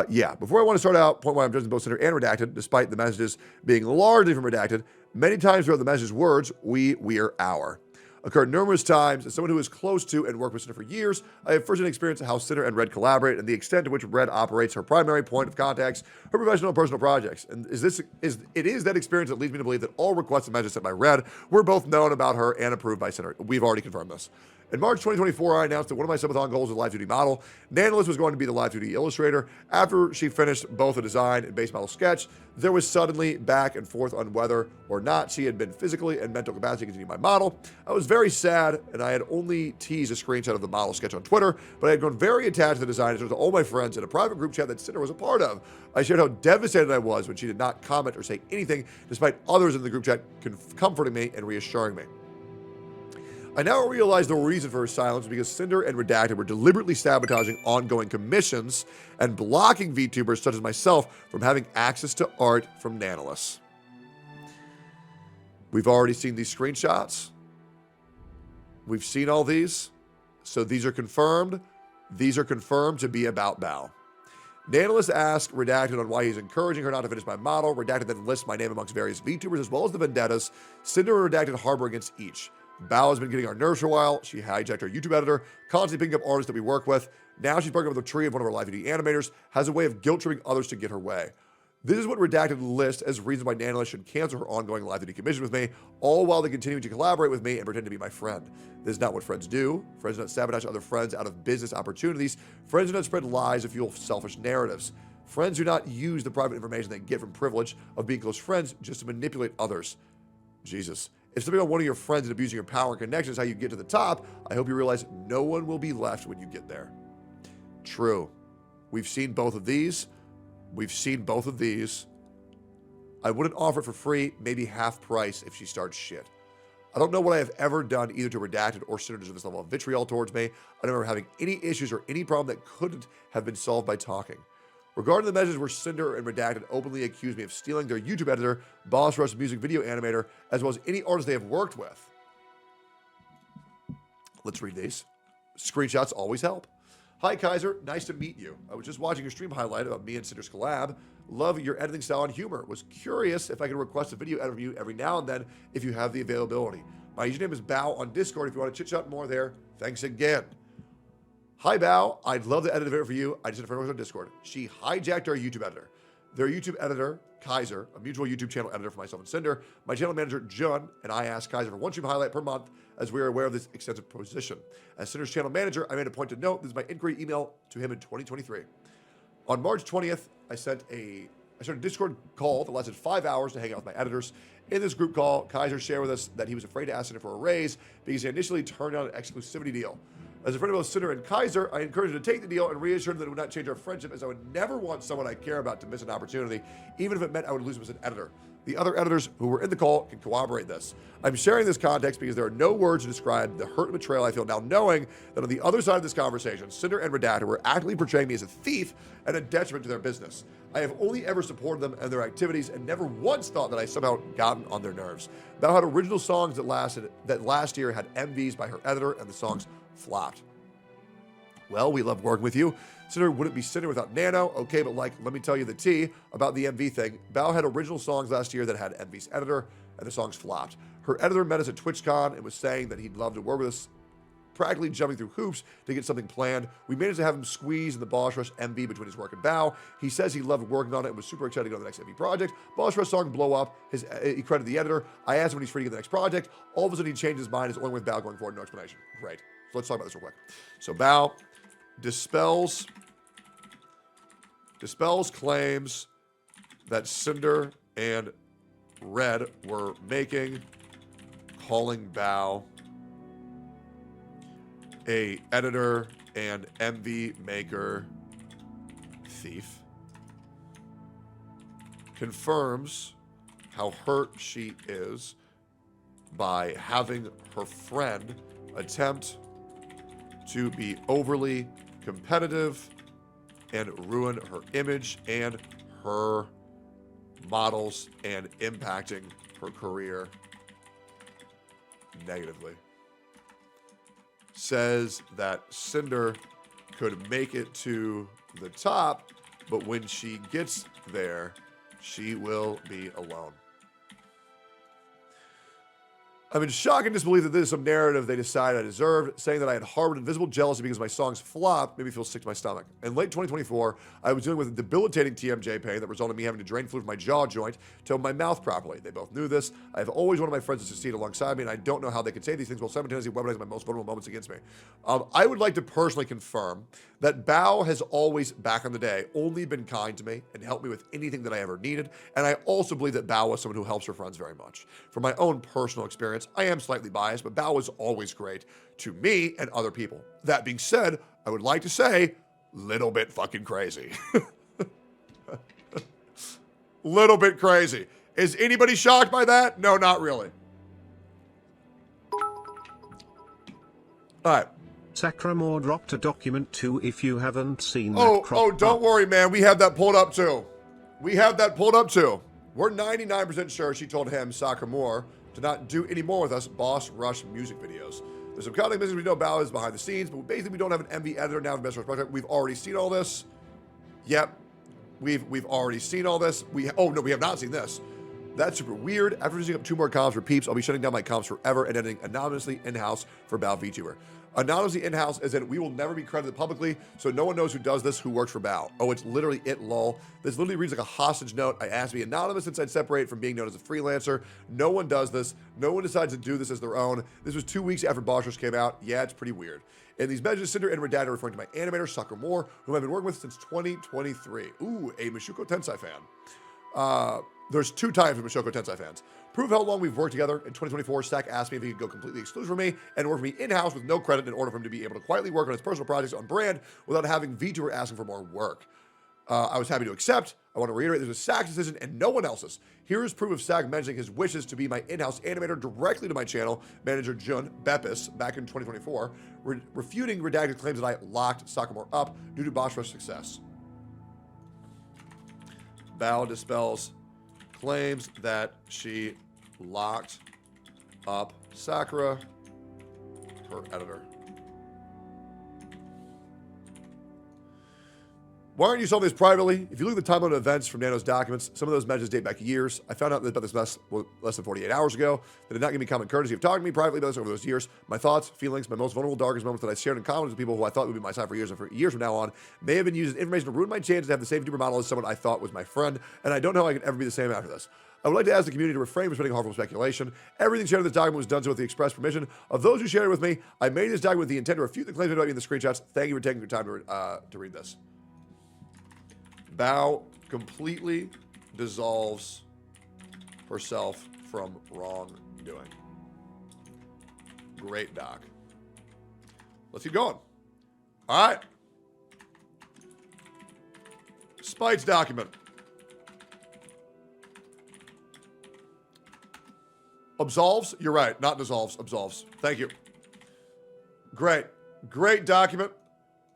Yeah, before I want to start out, point why I'm judging both Cinder and Redacted, despite the messages being largely from Redacted, many times throughout the message's words, we're our. Occurred numerous times. As someone who is close to and worked with Cinder for years, I have firsthand experience of how Cinder and Red collaborate and the extent to which Red operates her primary point of contacts, her professional and personal projects. And it is that experience that leads me to believe that all requests and messages sent by Red were both known about her and approved by Cinder. We've already confirmed this. In March 2024, I announced that one of my subathon goals was a live 2D model. Nanoless was going to be the live 2D illustrator. After she finished both a design and base model sketch, there was suddenly back and forth on whether or not she had been physically and mental capacity to continue my model. I was very sad, and I had only teased a screenshot of the model sketch on Twitter, but I had grown very attached to the design and showed to all my friends in a private group chat that Cinder was a part of. I shared how devastated I was when she did not comment or say anything, despite others in the group chat comforting me and reassuring me. I now realize the reason for her silence was because Cinder and Redacted were deliberately sabotaging ongoing commissions and blocking VTubers such as myself from having access to art from Nanoless. We've already seen these screenshots. We've seen all these. So these are confirmed. These are confirmed to be about Bao. Nanoless asked Redacted on why he's encouraging her not to finish my model. Redacted then lists my name amongst various VTubers as well as the vendettas Cinder and Redacted harbor against each. Bao has been getting our nerves for a while. She hijacked our YouTube editor, constantly picking up artists that we work with. Now she's partnering with a tree of one of our live video animators, has a way of guilt-tripping others to get her way. This is what Redacted lists as reasons why Nanoless should cancel her ongoing live video commission with me, all while they continue to collaborate with me and pretend to be my friend. This is not what friends do. Friends do not sabotage other friends out of business opportunities. Friends do not spread lies to fuel selfish narratives. Friends do not use the private information they get from privilege of being close friends just to manipulate others. Jesus. If stepping on one of your friends and abusing your power and connection is how you get to the top, I hope you realize no one will be left when you get there. True. We've seen both of these. We've seen both of these. I wouldn't offer it for free, maybe half price if she starts shit. I don't know what I have ever done either to Redacted or Cinder to this level of vitriol towards me. I don't remember having any issues or any problem that couldn't have been solved by talking. Regarding the measures where Cinder and Redacted openly accuse me of stealing their YouTube editor, Boss Rush music video animator, as well as any artist they have worked with. Let's read these. Screenshots always help. Hi, Kaiser. Nice to meet you. I was just watching your stream highlight about me and Cinder's collab. Love your editing style and humor. Was curious if I could request a video edit from you every now and then if you have the availability. My username is Bao on Discord if you want to chit-chat more there. Thanks again. Hi, Bao. I'd love to edit a video for you. I just had a friend on Discord. She hijacked our YouTube editor. Their YouTube editor, Kaiser, a mutual YouTube channel editor for myself and Cinder, my channel manager, Jun, and I asked Kaiser for one stream highlight per month as we are aware of this extensive position. As Cinder's channel manager, I made a point to note this is my inquiry email to him in 2023. On March 20th, I started a Discord call that lasted 5 hours to hang out with my editors. In this group call, Kaiser shared with us that he was afraid to ask Cinder for a raise because he initially turned down an exclusivity deal. As a friend of both Cinder and Kaiser, I encouraged him to take the deal and reassured him that it would not change our friendship, as I would never want someone I care about to miss an opportunity, even if it meant I would lose him as an editor. The other editors who were in the call can corroborate this. I'm sharing this context because there are no words to describe the hurt and betrayal I feel now knowing that on the other side of this conversation, Cinder and Redacted were actively portraying me as a thief and a detriment to their business. I have only ever supported them and their activities and never once thought that I somehow gotten on their nerves. Bao had original songs that last year had MVs by her editor and the songs flopped. Well, we love working with you. Cinder wouldn't be Cinder without Nano. Okay, but let me tell you the tea about the MV thing. Bao had original songs last year that had MV's editor, and the songs flopped. Her editor met us at TwitchCon and was saying that he'd love to work with us, practically jumping through hoops to get something planned. We managed to have him squeeze in the Boss Rush MV between his work and Bao. He says he loved working on it and was super excited to go to the next MV project. Boss Rush song blow up. He credited the editor. I asked him when he's free to get the next project. All of a sudden he changed his mind. It's only with Bao going forward. No explanation. Great. So let's talk about this real quick. So Bao dispels claims that Cinder and Red were making, calling Bao a editor and MV maker thief. Confirms how hurt she is by having her friend attempt to be overly competitive and ruin her image and her models and impacting her career negatively. Says that Cinder could make it to the top, but when she gets there, she will be alone. I'm in shock and disbelief that this is some narrative they decided I deserved, saying that I had harbored invisible jealousy because my songs flopped made me feel sick to my stomach. In late 2024, I was dealing with a debilitating TMJ pain that resulted in me having to drain fluid from my jaw joint to open my mouth properly. They both knew this. I have always wanted my friends to succeed alongside me, and I don't know how they could say these things while simultaneously weaponizing my most vulnerable moments against me. I would like to personally confirm that Bao has always, back in the day, only been kind to me and helped me with anything that I ever needed, and I also believe that Bao was someone who helps her friends very much. From my own personal experience, I am slightly biased, but Bao was always great to me and other people. That being said, I would like to say, little bit fucking crazy. Little bit crazy. Is anybody shocked by that? No, not really. All right. Sakamore dropped a document too if you haven't seen that. Don't worry, man. We have that pulled up too. We're 99% sure she told him, Sakamore, to not do any more with us Boss Rush music videos. There's some cutting business we know about is behind the scenes, but basically we don't have an MV editor now in the Best Source Project. We've already seen all this. Yep. We've already seen all this. Oh no, we have not seen this. That's super weird. After using up 2 more comps for peeps, I'll be shutting down my comps forever and editing anonymously in-house for Bao VTuber. Anonymously in-house is that we will never be credited publicly, so no one knows who does this, who works for Bao. Oh, it's literally it, lol. This literally reads like a hostage note. I asked to be anonymous since I'd separate from being known as a freelancer. No one does this. No one decides to do this as their own. This was 2 weeks after Boschers came out. Yeah, it's pretty weird. In these messages, Cinder and Redact are referring to my animator, Sakamore, whom I've been working with since 2023. Ooh, a Mushoku Tensei fan. There's 2 times with Mushoku Tensei fans. Prove how long we've worked together. In 2024, Stack asked me if he could go completely exclusive for me and work for me in-house with no credit in order for him to be able to quietly work on his personal projects on brand without having VTuber asking for more work. I was happy to accept. I want to reiterate this was Stack's decision and no one else's. Here is proof of Stack mentioning his wishes to be my in-house animator directly to my channel, manager Jun Beppis, back in 2024, refuting redacted claims that I locked Sakamore up due to Bosch's success. Bao dispels claims that she locked up Sakura, her editor. Why aren't you solving this privately? If you look at the timeline of events from Nano's documents, some of those messages date back years. I found out about this mess less than 48 hours ago. They did not give me common courtesy of talking to me privately about this over those years. My thoughts, feelings, my most vulnerable, darkest moments that I shared in common with people who I thought would be my side for years and for years from now on may have been used as information to ruin my chances to have the same Vtuber model as someone I thought was my friend, and I don't know how I can ever be the same after this. I would like to ask the community to refrain from spreading harmful speculation. Everything shared in this document was done so with the express permission of those who shared it with me. I made this document with the intent to refute the claims about me in the screenshots. Thank you for taking your time to read this. Bao completely dissolves herself from wrongdoing. Great doc. Let's keep going. All right. Spite's document. Absolves? You're right. Not dissolves. Absolves. Thank you. Great. Great document.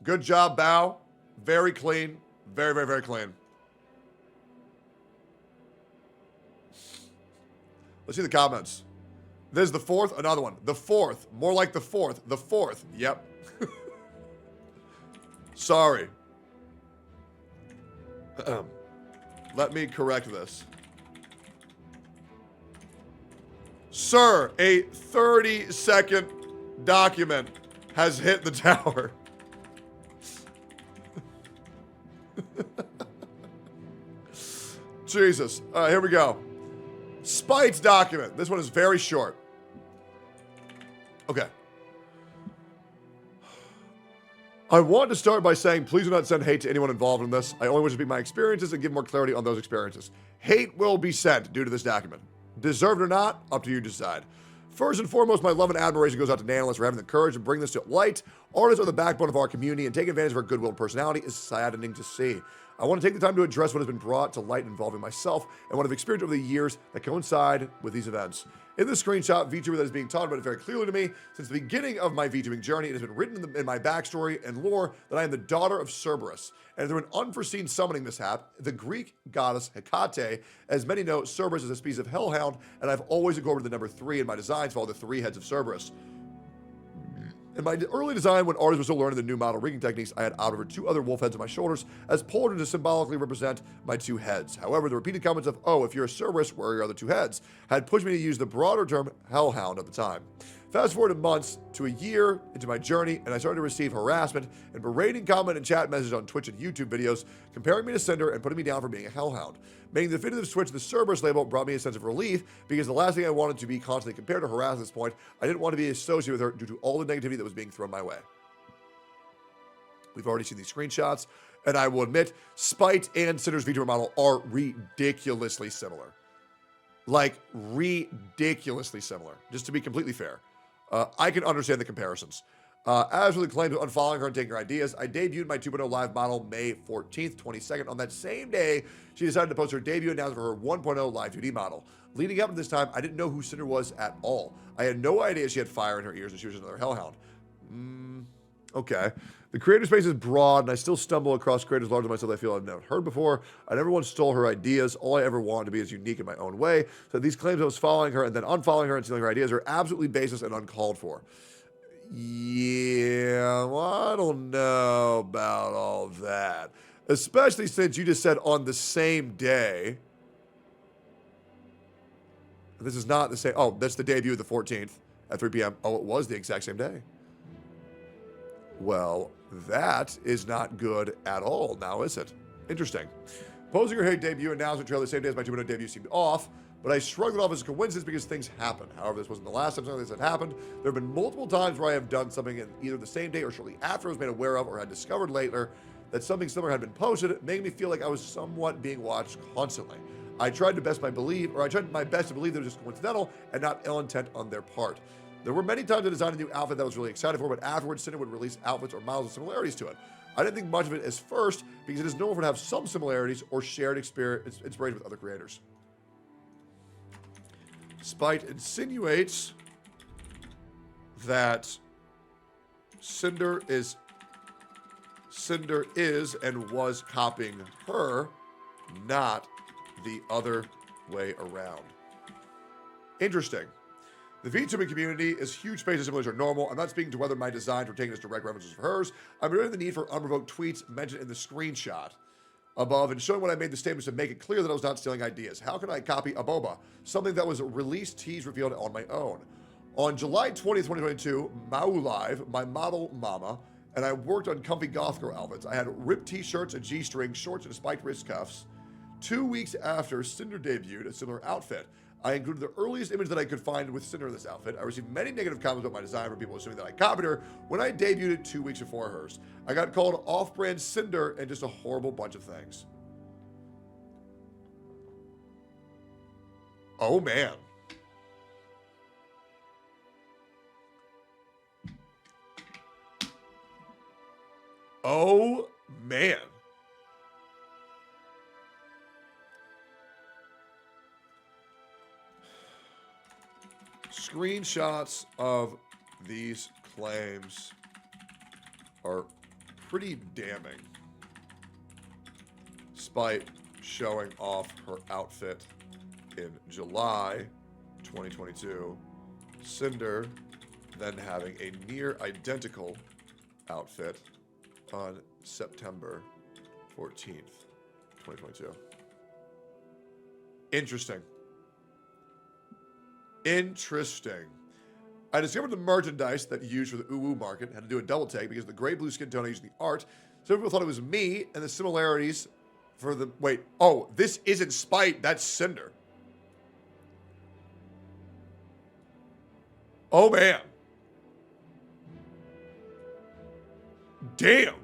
Good job, Bao. Very clean. Very, very, very clean. Let's see the comments. This is the 4th. Another one. The 4th. More like the 4th. The 4th. Yep. Sorry. Let me correct this. Sir, a 30-second document has hit the tower. Jesus. All right, here we go. Spite's document. This one is very short. Okay. I want to start by saying, please do not send hate to anyone involved in this. I only wish to speak my experiences and give more clarity on those experiences. Hate will be sent due to this document. Deserved or not, up to you to decide. First and foremost, my love and admiration goes out to Nanoless for having the courage to bring this to light. Artists are the backbone of our community, and taking advantage of our goodwill and personality is saddening to see. I want to take the time to address what has been brought to light involving myself and what I've experienced over the years that coincide with these events. In this screenshot, VTuber that is being taught about it very clearly to me. Since the beginning of my VTubing journey, it has been written in my backstory and lore that I am the daughter of Cerberus. And through an unforeseen summoning mishap, the Greek goddess Hecate, as many know, Cerberus is a species of hellhound, and I've always incorporated the number 3 in my designs for all the 3 heads of Cerberus. In my early design, when artists were still learning the new model rigging techniques, I had outed 2 other wolf heads on my shoulders as pulled to symbolically represent my 2 heads. However, the repeated comments of, oh, if you're a Cerberus, where are your other 2 heads, had pushed me to use the broader term hellhound at the time. Fast forward months to a year into my journey, and I started to receive harassment and berating comment and chat messages on Twitch and YouTube videos, comparing me to Cinder and putting me down for being a hellhound. Making the definitive switch to the Cerberus label brought me a sense of relief, because the last thing I wanted to be constantly compared to harassed at this point. I didn't want to be associated with her due to all the negativity that was being thrown my way. We've already seen these screenshots, and I will admit, Spite and Cinder's VTuber model are ridiculously similar. Like, ridiculously similar, just to be completely fair. I can understand the comparisons. As for the claims of unfollowing her and taking her ideas, I debuted my 2.0 live model May 14th, 22nd. On that same day, she decided to post her debut announcement for her 1.0 live 2D model. Leading up to this time, I didn't know who Cinder was at all. I had no idea she had fire in her ears and she was another hellhound. Okay. The creator space is broad, and I still stumble across creators larger than myself that I feel I've never heard before. I never once stole her ideas. All I ever wanted to be is unique in my own way. So these claims I was following her and then unfollowing her and stealing her ideas are absolutely baseless and uncalled for. Yeah, well, I don't know about all that. Especially since you just said on the same day. This is not the same. Oh, that's the debut of the 14th at 3 p.m. Oh, it was the exact same day. Well, that is not good at all now, is it? Interesting. Posing your hate debut announcement trailer the same day as my 2.0 debut seemed off, but I shrugged it off as a coincidence because things happen. However, this wasn't the last time something like this had happened. There have been multiple times where I have done something in either the same day or shortly after I was made aware of or had discovered later that something similar had been posted, making me feel like I was somewhat being watched constantly. I tried my best to believe that it was just coincidental and not ill intent on their part. There were many times I designed a new outfit that I was really excited for, but afterwards, Cinder would release outfits or models with similarities to it. I didn't think much of it as first because it is known for to have some similarities or shared experience, inspiration with other creators. Spite insinuates that Cinder is and was copying her, not the other way around. Interesting. The Vtubing community is huge spaces similar are normal. I'm not speaking to whether my designs were taken as direct references for hers. I'm removing the need for unprovoked tweets mentioned in the screenshot above and showing when I made the statements to make it clear that I was not stealing ideas. How can I copy a boba? Something that was released, teased, revealed on my own. On July 20th, 2022, Mau Live, my model mama, and I worked on comfy goth girl outfits. I had ripped t-shirts, a G-string, shorts, and spiked wrist cuffs. 2 weeks after Cinder debuted a similar outfit, I included the earliest image that I could find with Cinder in this outfit. I received many negative comments about my design from people assuming that I copied her when I debuted it 2 weeks before hers. I got called off-brand Cinder and just a horrible bunch of things. Oh, man. Oh, man. Screenshots of these claims are pretty damning, despite showing off her outfit in July 2022, Cinder then having a near identical outfit on September 14th, 2022. Interesting. Interesting. I discovered the merchandise that you used for the uwu market had to do a double take because the gray blue skin tone I used in the art. Some people thought it was me and the similarities for the... Wait. Oh, this isn't Spite. That's Cinder. Oh, man. Damn.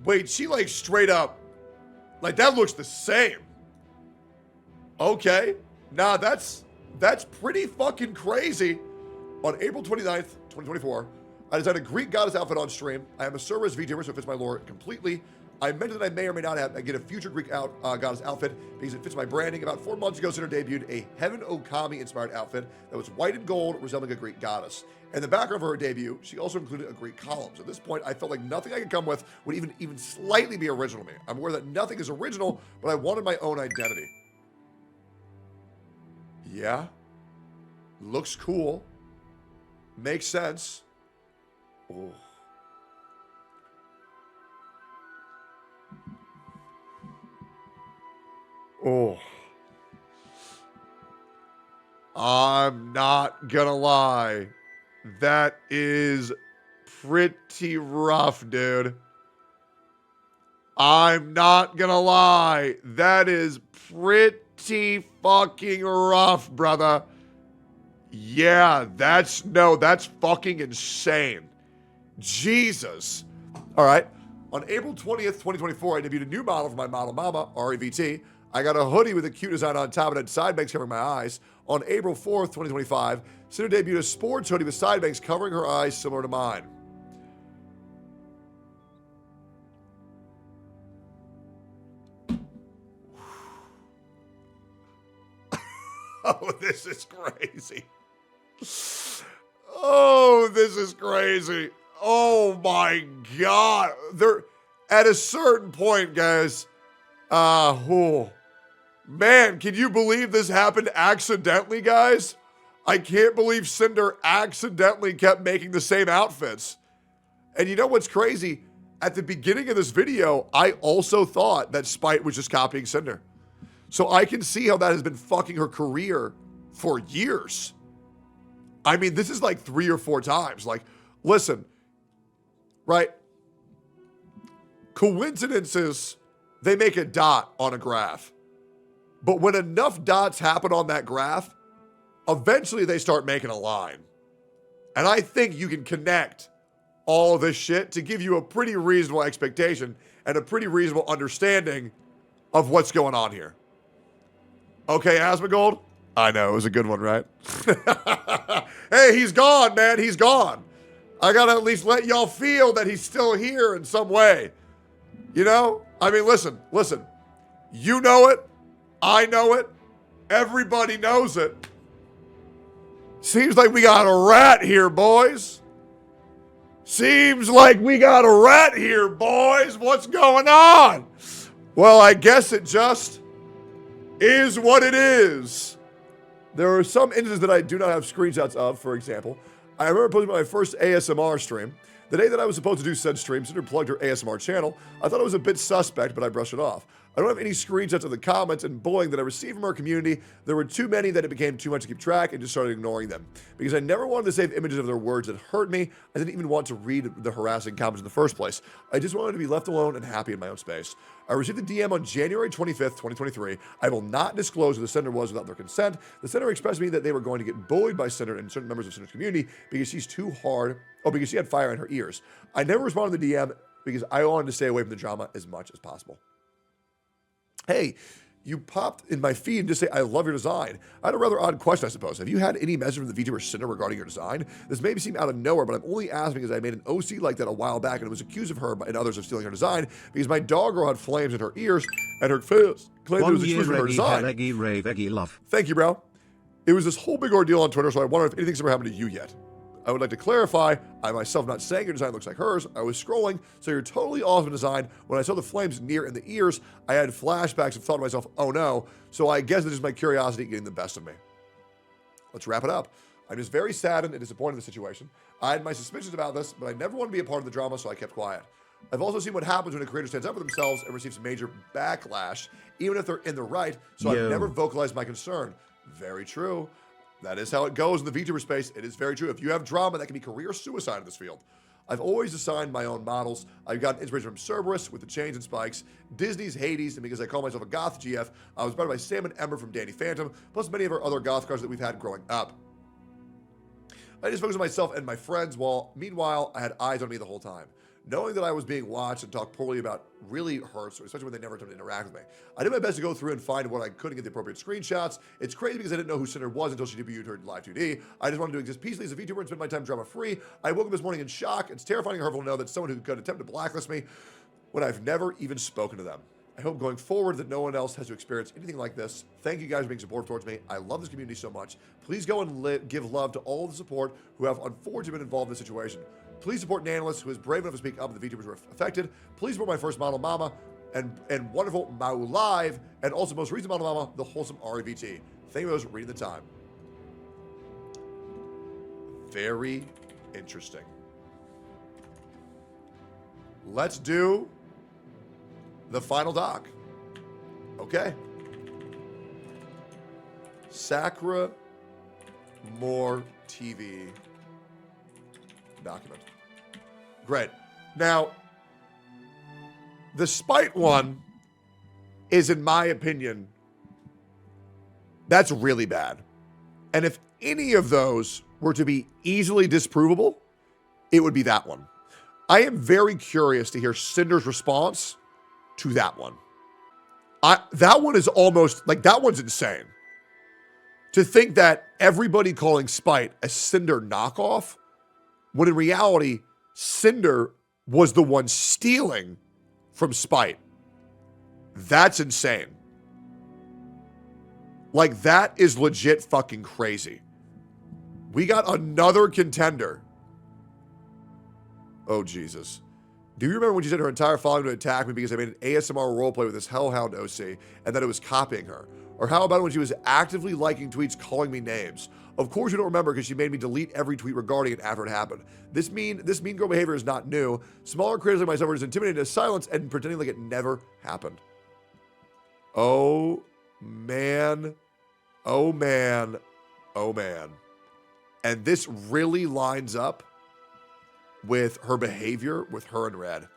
Wait, she like straight up... Like, that looks the same. Okay. Nah, that's pretty fucking crazy. On April 29th, 2024, I designed a Greek goddess outfit on stream. I am a Cerberus VTuber, so it fits my lore completely. I mentioned that I may or may not get a future Greek goddess outfit because it fits my branding. About 4 months ago, Cinder debuted a Heaven Okami-inspired outfit that was white and gold, resembling a Greek goddess. In the background for her debut, she also included a Greek column. So at this point, I felt like nothing I could come with would even slightly be original to me. I'm aware that nothing is original, but I wanted my own identity. Yeah. Looks cool. Makes sense. Oh. Oh. I'm not gonna lie. That is pretty rough, dude. I'm not gonna lie. That is pretty fucking rough, brother. Yeah, that's fucking insane. Jesus. All right. On April 20th, 2024, I debuted a new model for my model mama, REVT. I got a hoodie with a cute design on top and had side bangs covering my eyes. On April 4th, 2025, Cinder debuted a sports hoodie with side bangs covering her eyes similar to mine. Oh, this is crazy. Oh, this is crazy. Oh my God. There, at a certain point, guys, man, can you believe this happened accidentally, guys? I can't believe Cinder accidentally kept making the same outfits. And you know what's crazy? At the beginning of this video, I also thought that Spite was just copying Cinder. So I can see how that has been fucking her career for years. I mean, this is like 3 or 4 times. Like, listen, right? Coincidences, they make a dot on a graph. But when enough dots happen on that graph, eventually they start making a line. And I think you can connect all this shit to give you a pretty reasonable expectation and a pretty reasonable understanding of what's going on here. Okay, Asmongold? I know, it was a good one, right? Hey, he's gone, man, he's gone. I gotta at least let y'all feel that he's still here in some way. You know? I mean, listen. You know it. I know it. Everybody knows it. Seems like we got a rat here, boys. Seems like we got a rat here, boys. What's going on? Well, I guess it just is what it is. There are some instances that I do not have screenshots of, for example. I remember posting my first ASMR stream. The day that I was supposed to do said stream, Cinder plugged her ASMR channel. I thought it was a bit suspect, but I brushed it off. I don't have any screenshots of the comments and bullying that I received from our community. There were too many that it became too much to keep track and just started ignoring them. Because I never wanted to save images of their words that hurt me. I didn't even want to read the harassing comments in the first place. I just wanted to be left alone and happy in my own space. I received a DM on January 25th, 2023. I will not disclose who the sender was without their consent. The sender expressed to me that they were going to get bullied by Cinder and certain members of Cinder's community because she's too hard. Oh, because she had fire in her ears. I never responded to the DM because I wanted to stay away from the drama as much as possible. Hey, you popped in my feed and just say, I love your design. I had a rather odd question, I suppose. Have you had any message from the VTuber Cinder regarding your design? This may seem out of nowhere, but I'm only asking because I made an OC like that a while back and it was accused of her and others of stealing her design because my dog girl had flames in her ears and her face claimed it was accused of her design. Thank you, bro. It was this whole big ordeal on Twitter, so I wonder if anything's ever happened to you yet. I would like to clarify, I myself not saying your design looks like hers. I was scrolling, so you're totally awesome design. When I saw the flames near in the ears, I had flashbacks and thought to myself, oh no. So I guess it's just my curiosity getting the best of me. Let's wrap it up. I'm just very saddened and disappointed in the situation. I had my suspicions about this, but I never want to be a part of the drama, so I kept quiet. I've also seen what happens when a creator stands up for themselves and receives major backlash, even if they're in the right, so I've never vocalized my concern. Very true. That is how it goes in the VTuber space. It is very true. If you have drama, that can be career suicide in this field. I've always designed my own models. I've gotten inspiration from Cerberus with the chains and spikes, Disney's Hades, and because I call myself a goth GF, I was inspired by Sam and Ember from Danny Phantom, plus many of our other goth cars that we've had growing up. I just focused on myself and my friends, while meanwhile, I had eyes on me the whole time. Knowing that I was being watched and talked poorly about really hurts, especially when they never attempted to interact with me. I did my best to go through and find what I could and get the appropriate screenshots. It's crazy because I didn't know who Cinder was until she debuted her live 2D. I just wanted to exist peacefully as a VTuber and spend my time drama-free. I woke up this morning in shock. It's terrifying and hurtful to know that someone who could attempt to blacklist me when I've never even spoken to them. I hope going forward that no one else has to experience anything like this. Thank you guys for being supportive towards me. I love this community so much. Please go and give love to all the support who have unfortunately been involved in this situation. Please support Nanoless, who is brave enough to speak up when the VTubers were affected. Please support my first model, Mama, and wonderful Mau Live, and also most recent model, Mama, the wholesome REVT. Thank you for reading the time. Very interesting. Let's do the final doc. Okay. Sakamore TV document. Great. Now, the Spite one is, in my opinion, that's really bad. And if any of those were to be easily disprovable, it would be that one. I am very curious to hear Cinder's response to that one. That one is almost, like, that one's insane. To think that everybody calling Spite a Cinder knockoff, when in reality, Cinder was the one stealing from Spite. That's insane. Like, that is legit fucking crazy. We got another contender. Oh, Jesus. Do you remember when she said her entire following to attack me because I made an ASMR roleplay with this Hellhound OC and that it was copying her? Or how about when she was actively liking tweets calling me names? Of course you don't remember because she made me delete every tweet regarding it after it happened. This mean girl behavior is not new. Smaller creators like myself are just intimidated into silence and pretending like it never happened. Oh, man. Oh, man. Oh, man. And this really lines up with her behavior with her and Red.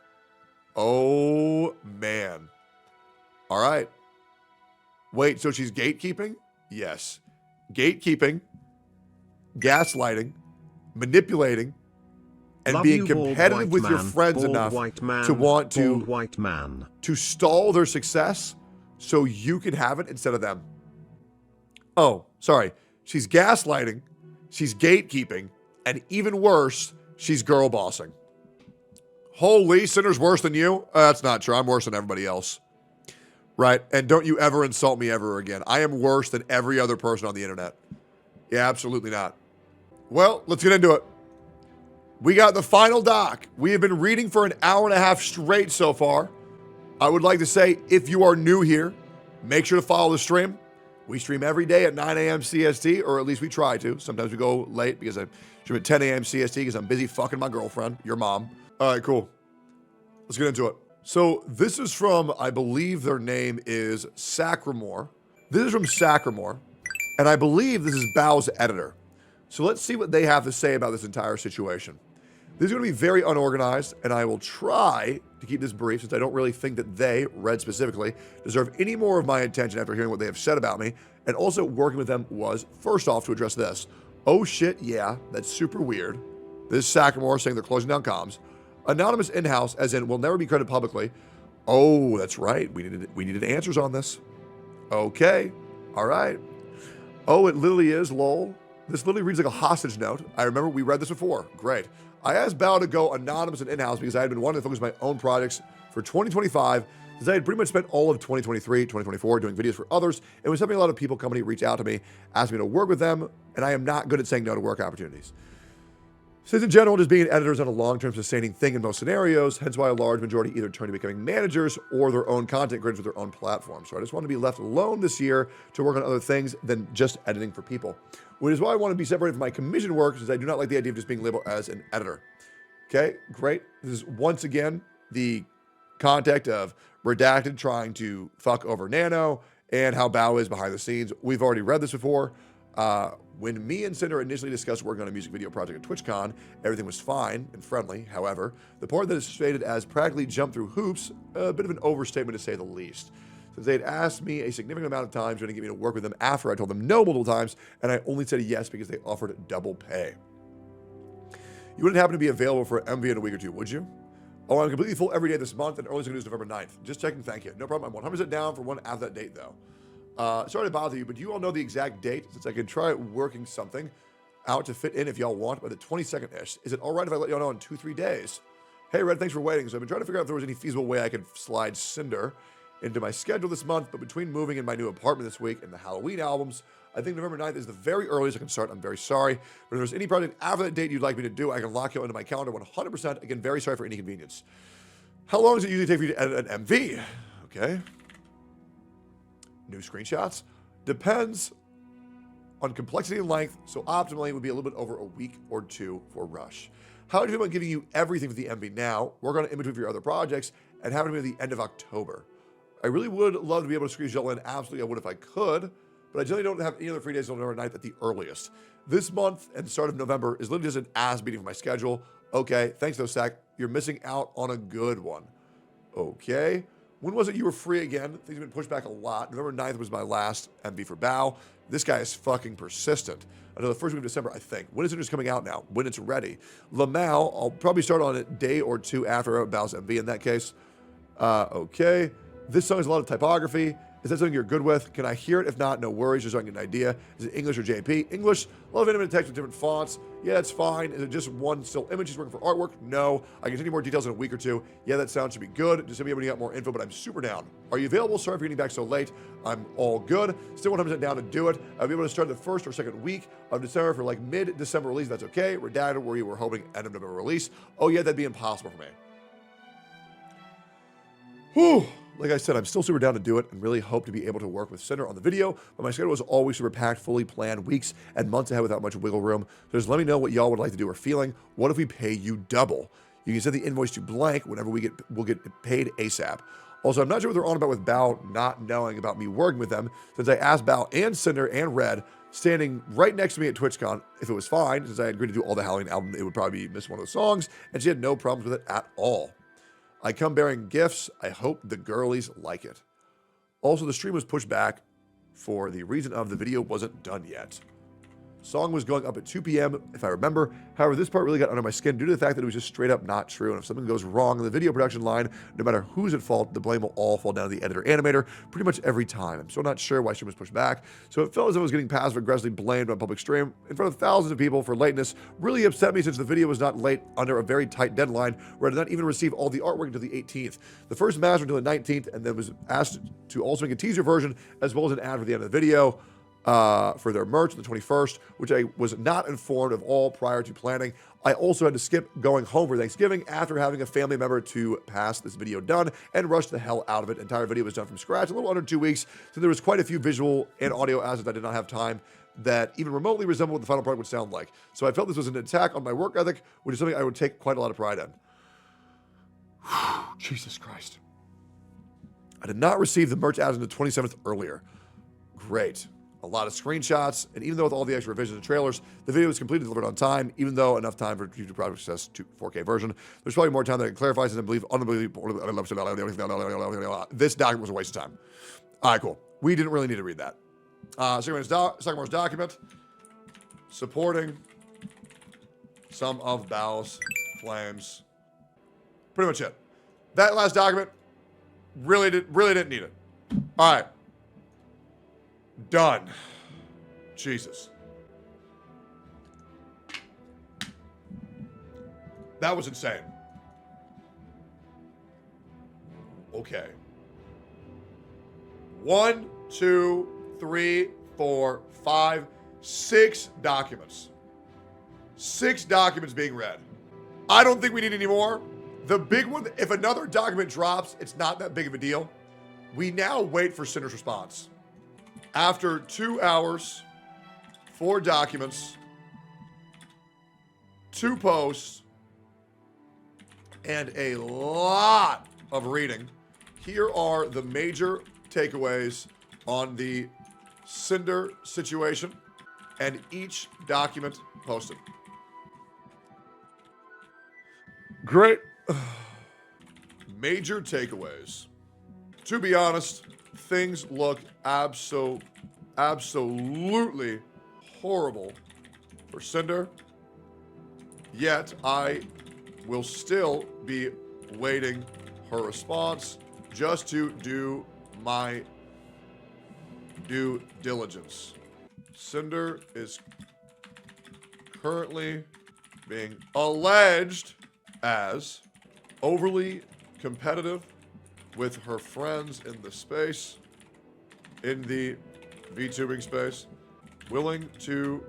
Oh, man. All right. Wait, so she's gatekeeping? Yes. Gatekeeping, gaslighting, manipulating, and Love being you, bald competitive white with your man, friends bald enough white man, to want bald white man. to stall their success so you can have it instead of them. Oh, sorry. She's gaslighting, she's gatekeeping, and even worse, she's girl bossing. Holy, Cinder's worse than you? That's not true. I'm worse than everybody else. Right? And don't you ever insult me ever again. I am worse than every other person on the internet. Yeah, absolutely not. Well, let's get into it. We got the final doc. We have been reading for an hour and a half straight so far. I would like to say, if you are new here, make sure to follow the stream. We stream every day at 9 a.m. CST, or at least we try to. Sometimes we go late because I stream at 10 a.m. CST because I'm busy fucking my girlfriend, your mom. All right, cool. Let's get into it. So this is from, I believe their name is Sakamore. This is from Sakamore, and I believe this is Bao's editor. So let's see what they have to say about this entire situation. This is going to be very unorganized, and I will try to keep this brief since I don't really think that they, Red specifically, deserve any more of my attention after hearing what they have said about me. And also working with them was, first off, to address this. Oh shit, yeah, that's super weird. This is Sakamore saying they're closing down comms. Anonymous in-house, as in will never be credited publicly. Oh, that's right. We needed answers on this. Okay. All right. Oh, it literally is, lol. This literally reads like a hostage note. I remember we read this before. Great. I asked Bao to go anonymous and in-house because I had been wanting to focus on my own projects for 2025 since I had pretty much spent all of 2023, 2024 doing videos for others and was having a lot of people company reach out to me, asking me to work with them, and I am not good at saying no to work opportunities. Since in general, just being an editor is not a long-term sustaining thing in most scenarios, hence why a large majority either turn to becoming managers or their own content creators with their own platform. So I just want to be left alone this year to work on other things than just editing for people, which is why I want to be separated from my commission work since I do not like the idea of just being labeled as an editor. Okay, great. This is once again the context of Redacted trying to fuck over Nano and how Bao is behind the scenes. We've already read this before. When me and Cinder initially discussed working on a music video project at TwitchCon, everything was fine and friendly. However, the part that is stated as practically jumped through hoops, a bit of an overstatement to say the least. Since they had asked me a significant amount of times trying to get me to work with them after I told them no multiple times, and I only said yes because they offered double pay. You wouldn't happen to be available for an MV in a week or two, would you? Oh, I'm completely full every day this month, and earliest I can do is November 9th. Just checking, thank you. No problem, I'm 100% down for one after that date, though. Sorry to bother you, but do you all know the exact date? Since I can try working something out to fit in if y'all want by the 22nd-ish. Is it all right if I let y'all know in 2-3 days? Hey, Red, thanks for waiting. So I've been trying to figure out if there was any feasible way I could slide Cinder into my schedule this month, but between moving in my new apartment this week and the Halloween albums, I think November 9th is the very earliest I can start. I'm very sorry. But if there's any project after that date you'd like me to do, I can lock you into my calendar 100%. Again, very sorry for any inconvenience. How long does it usually take for you to edit an MV? Okay. New screenshots? Depends on complexity and length, so optimally it would be a little bit over a week or two for rush. How do you feel about giving you everything for the MV now, work on it in between for your other projects, and having it be at the end of October? I really would love to be able to squeeze y'all in. Absolutely, I would if I could, but I generally don't have any other free days until November 9th at the earliest. This month and the start of November is literally just an ass beating for my schedule. Okay, thanks though, Sack. You're missing out on a good one. Okay. When was it you were free again? Things have been pushed back a lot. November 9th was my last MV for Bao. This guy is fucking persistent. Until the first week of December, I think. When is it just coming out now? When it's ready. Lamau, I'll probably start on a day or two after Bao's MV in that case. Okay. This song has a lot of typography. Is that something you're good with? Can I hear it? If not, no worries, just so I can get an idea. Is it English or JP? English, a lot of animated text with different fonts. Yeah, that's fine. Is it just one still image he's working for artwork? No. I can send you more details in a week or two. Yeah, that sound should be good. Just send me when you got more info, but I'm super down. Are you available? Sorry for getting back so late. I'm all good. Still 100% down to do it. I'll be able to start the first or second week of December for like mid-December release. That's okay. Redacted, where you were hoping end of November release. Oh yeah, that'd be impossible for me. Whew. Like I said, I'm still super down to do it and really hope to be able to work with Cinder on the video, but my schedule is always super packed, fully planned, weeks and months ahead without much wiggle room. So just let me know what y'all would like to do or feeling. What if we pay you double? You can send the invoice to blank whenever we'll get paid ASAP. Also, I'm not sure what they're on about with Bao not knowing about me working with them, since I asked Bao and Cinder and Red standing right next to me at TwitchCon if it was fine, since I had agreed to do all the Halloween album, it would probably miss one of the songs, and she had no problems with it at all. I come bearing gifts. I hope the girlies like it. Also, the stream was pushed back for the reason of the video wasn't done yet. Song was going up at 2 p.m. if I remember. However, this part really got under my skin due to the fact that it was just straight up not true. And if something goes wrong in the video production line, no matter who's at fault, the blame will all fall down to the editor animator pretty much every time. I'm still not sure why stream was pushed back. So it felt as if I was getting passive aggressively blamed on public stream in front of thousands of people for lateness. Really upset me since the video was not late under a very tight deadline where I did not even receive all the artwork until the 18th. The first master until the 19th, and then was asked to also make a teaser version as well as an ad for the end of the video. For their merch on the 21st, which I was not informed of all prior to planning. I also had to skip going home for Thanksgiving after having a family member to pass this video done and rush the hell out of it. The entire video was done from scratch, a little under 2 weeks, so there was quite a few visual and audio assets I did not have time that even remotely resembled what the final product would sound like. So I felt this was an attack on my work ethic, which is something I would take quite a lot of pride in. Jesus Christ. I did not receive the merch added on the 27th earlier. Great. A lot of screenshots, and even though with all the extra revisions and trailers, the video was completely delivered on time, even though enough time for future product access to 4K version. There's probably more time that I can clarify since I believe this document was a waste of time. All right, cool. We didn't really need to read that. Sakamore's document supporting some of Bao's claims. Pretty much it. That last document really didn't need it. All right. Done. Jesus. That was insane. Okay. 1, 2, 3, 4, 5, 6 documents. 6 documents being read. I don't think we need any more. The big one, if another document drops, it's not that big of a deal. We now wait for Cinder's response. After 2 hours, 4 documents, 2 posts, and a lot of reading, here are the major takeaways on the Cinder situation and each document posted. Great. Major takeaways. To be honest, things look absolutely horrible for Cinder. Yet I will still be waiting her response just to do my due diligence. Cinder is currently being alleged as overly competitive with her friends in the space, in the Vtubing space, willing to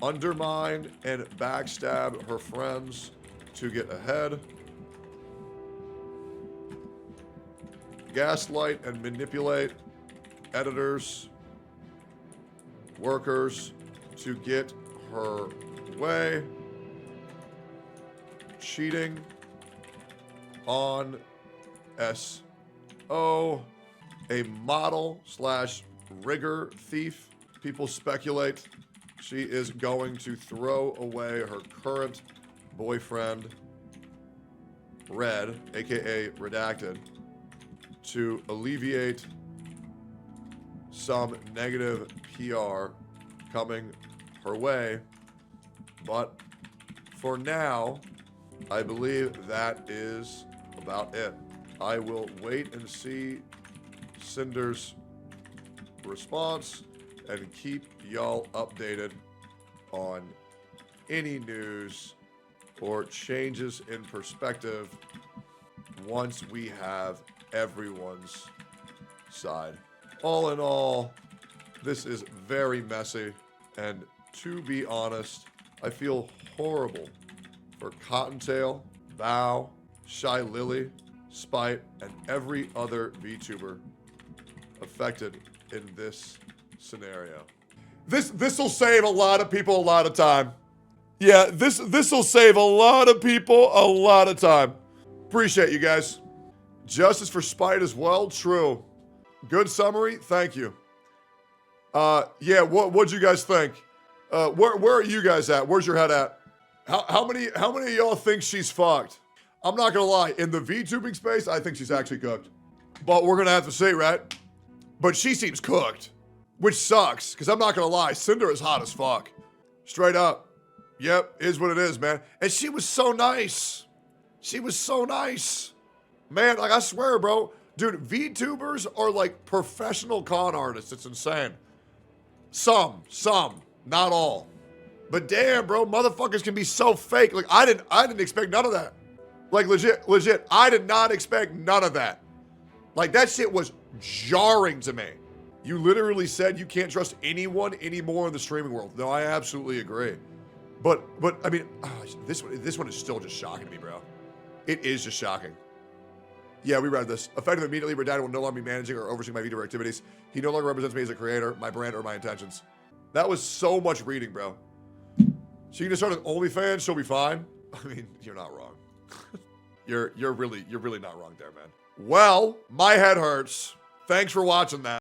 undermine and backstab her friends to get ahead, gaslight and manipulate editors, workers to get her way, cheating on SO, a model / rigger thief. People speculate she is going to throw away her current boyfriend, Red, aka Redacted, to alleviate some negative PR coming her way. But for now, I believe that is about it. I will wait and see Cinder's response and keep y'all updated on any news or changes in perspective once we have everyone's side. All in all, this is very messy, and to be honest, I feel horrible for Cottontail, Bao, Shy Lily, Spite, and every other VTuber affected in this scenario. This'll save a lot of people a lot of time. Yeah, this'll save a lot of people a lot of time. Appreciate you guys. Justice for Spite as well, true. Good summary, thank you. Yeah, what'd you guys think? Where are you guys at? Where's your head at? How many of y'all think she's fucked? I'm not gonna lie, in the VTubing space, I think she's actually cooked. But we're gonna have to see, right? But she seems cooked, which sucks, because I'm not gonna lie, Cinder is hot as fuck. Straight up. Yep, is what it is, man. And she was so nice. She was so nice. Man, like I swear, bro. Dude, VTubers are like professional con artists. It's insane. Some, not all. But damn, bro, motherfuckers can be so fake. Like I didn't expect none of that. Like legit, I did not expect none of that. Like that shit was jarring to me. You literally said you can't trust anyone anymore in the streaming world. No, I absolutely agree. But I mean, this one is still just shocking to me, bro. It is just shocking. Yeah, we read this. Effective immediately, but Dad will no longer be managing or overseeing my VTuber activities. He no longer represents me as a creator, my brand, or my intentions. That was so much reading, bro. She can just start an OnlyFans, she'll be fine. I mean, you're not wrong. You're really not wrong there, man. Well, my head hurts. Thanks for watching that.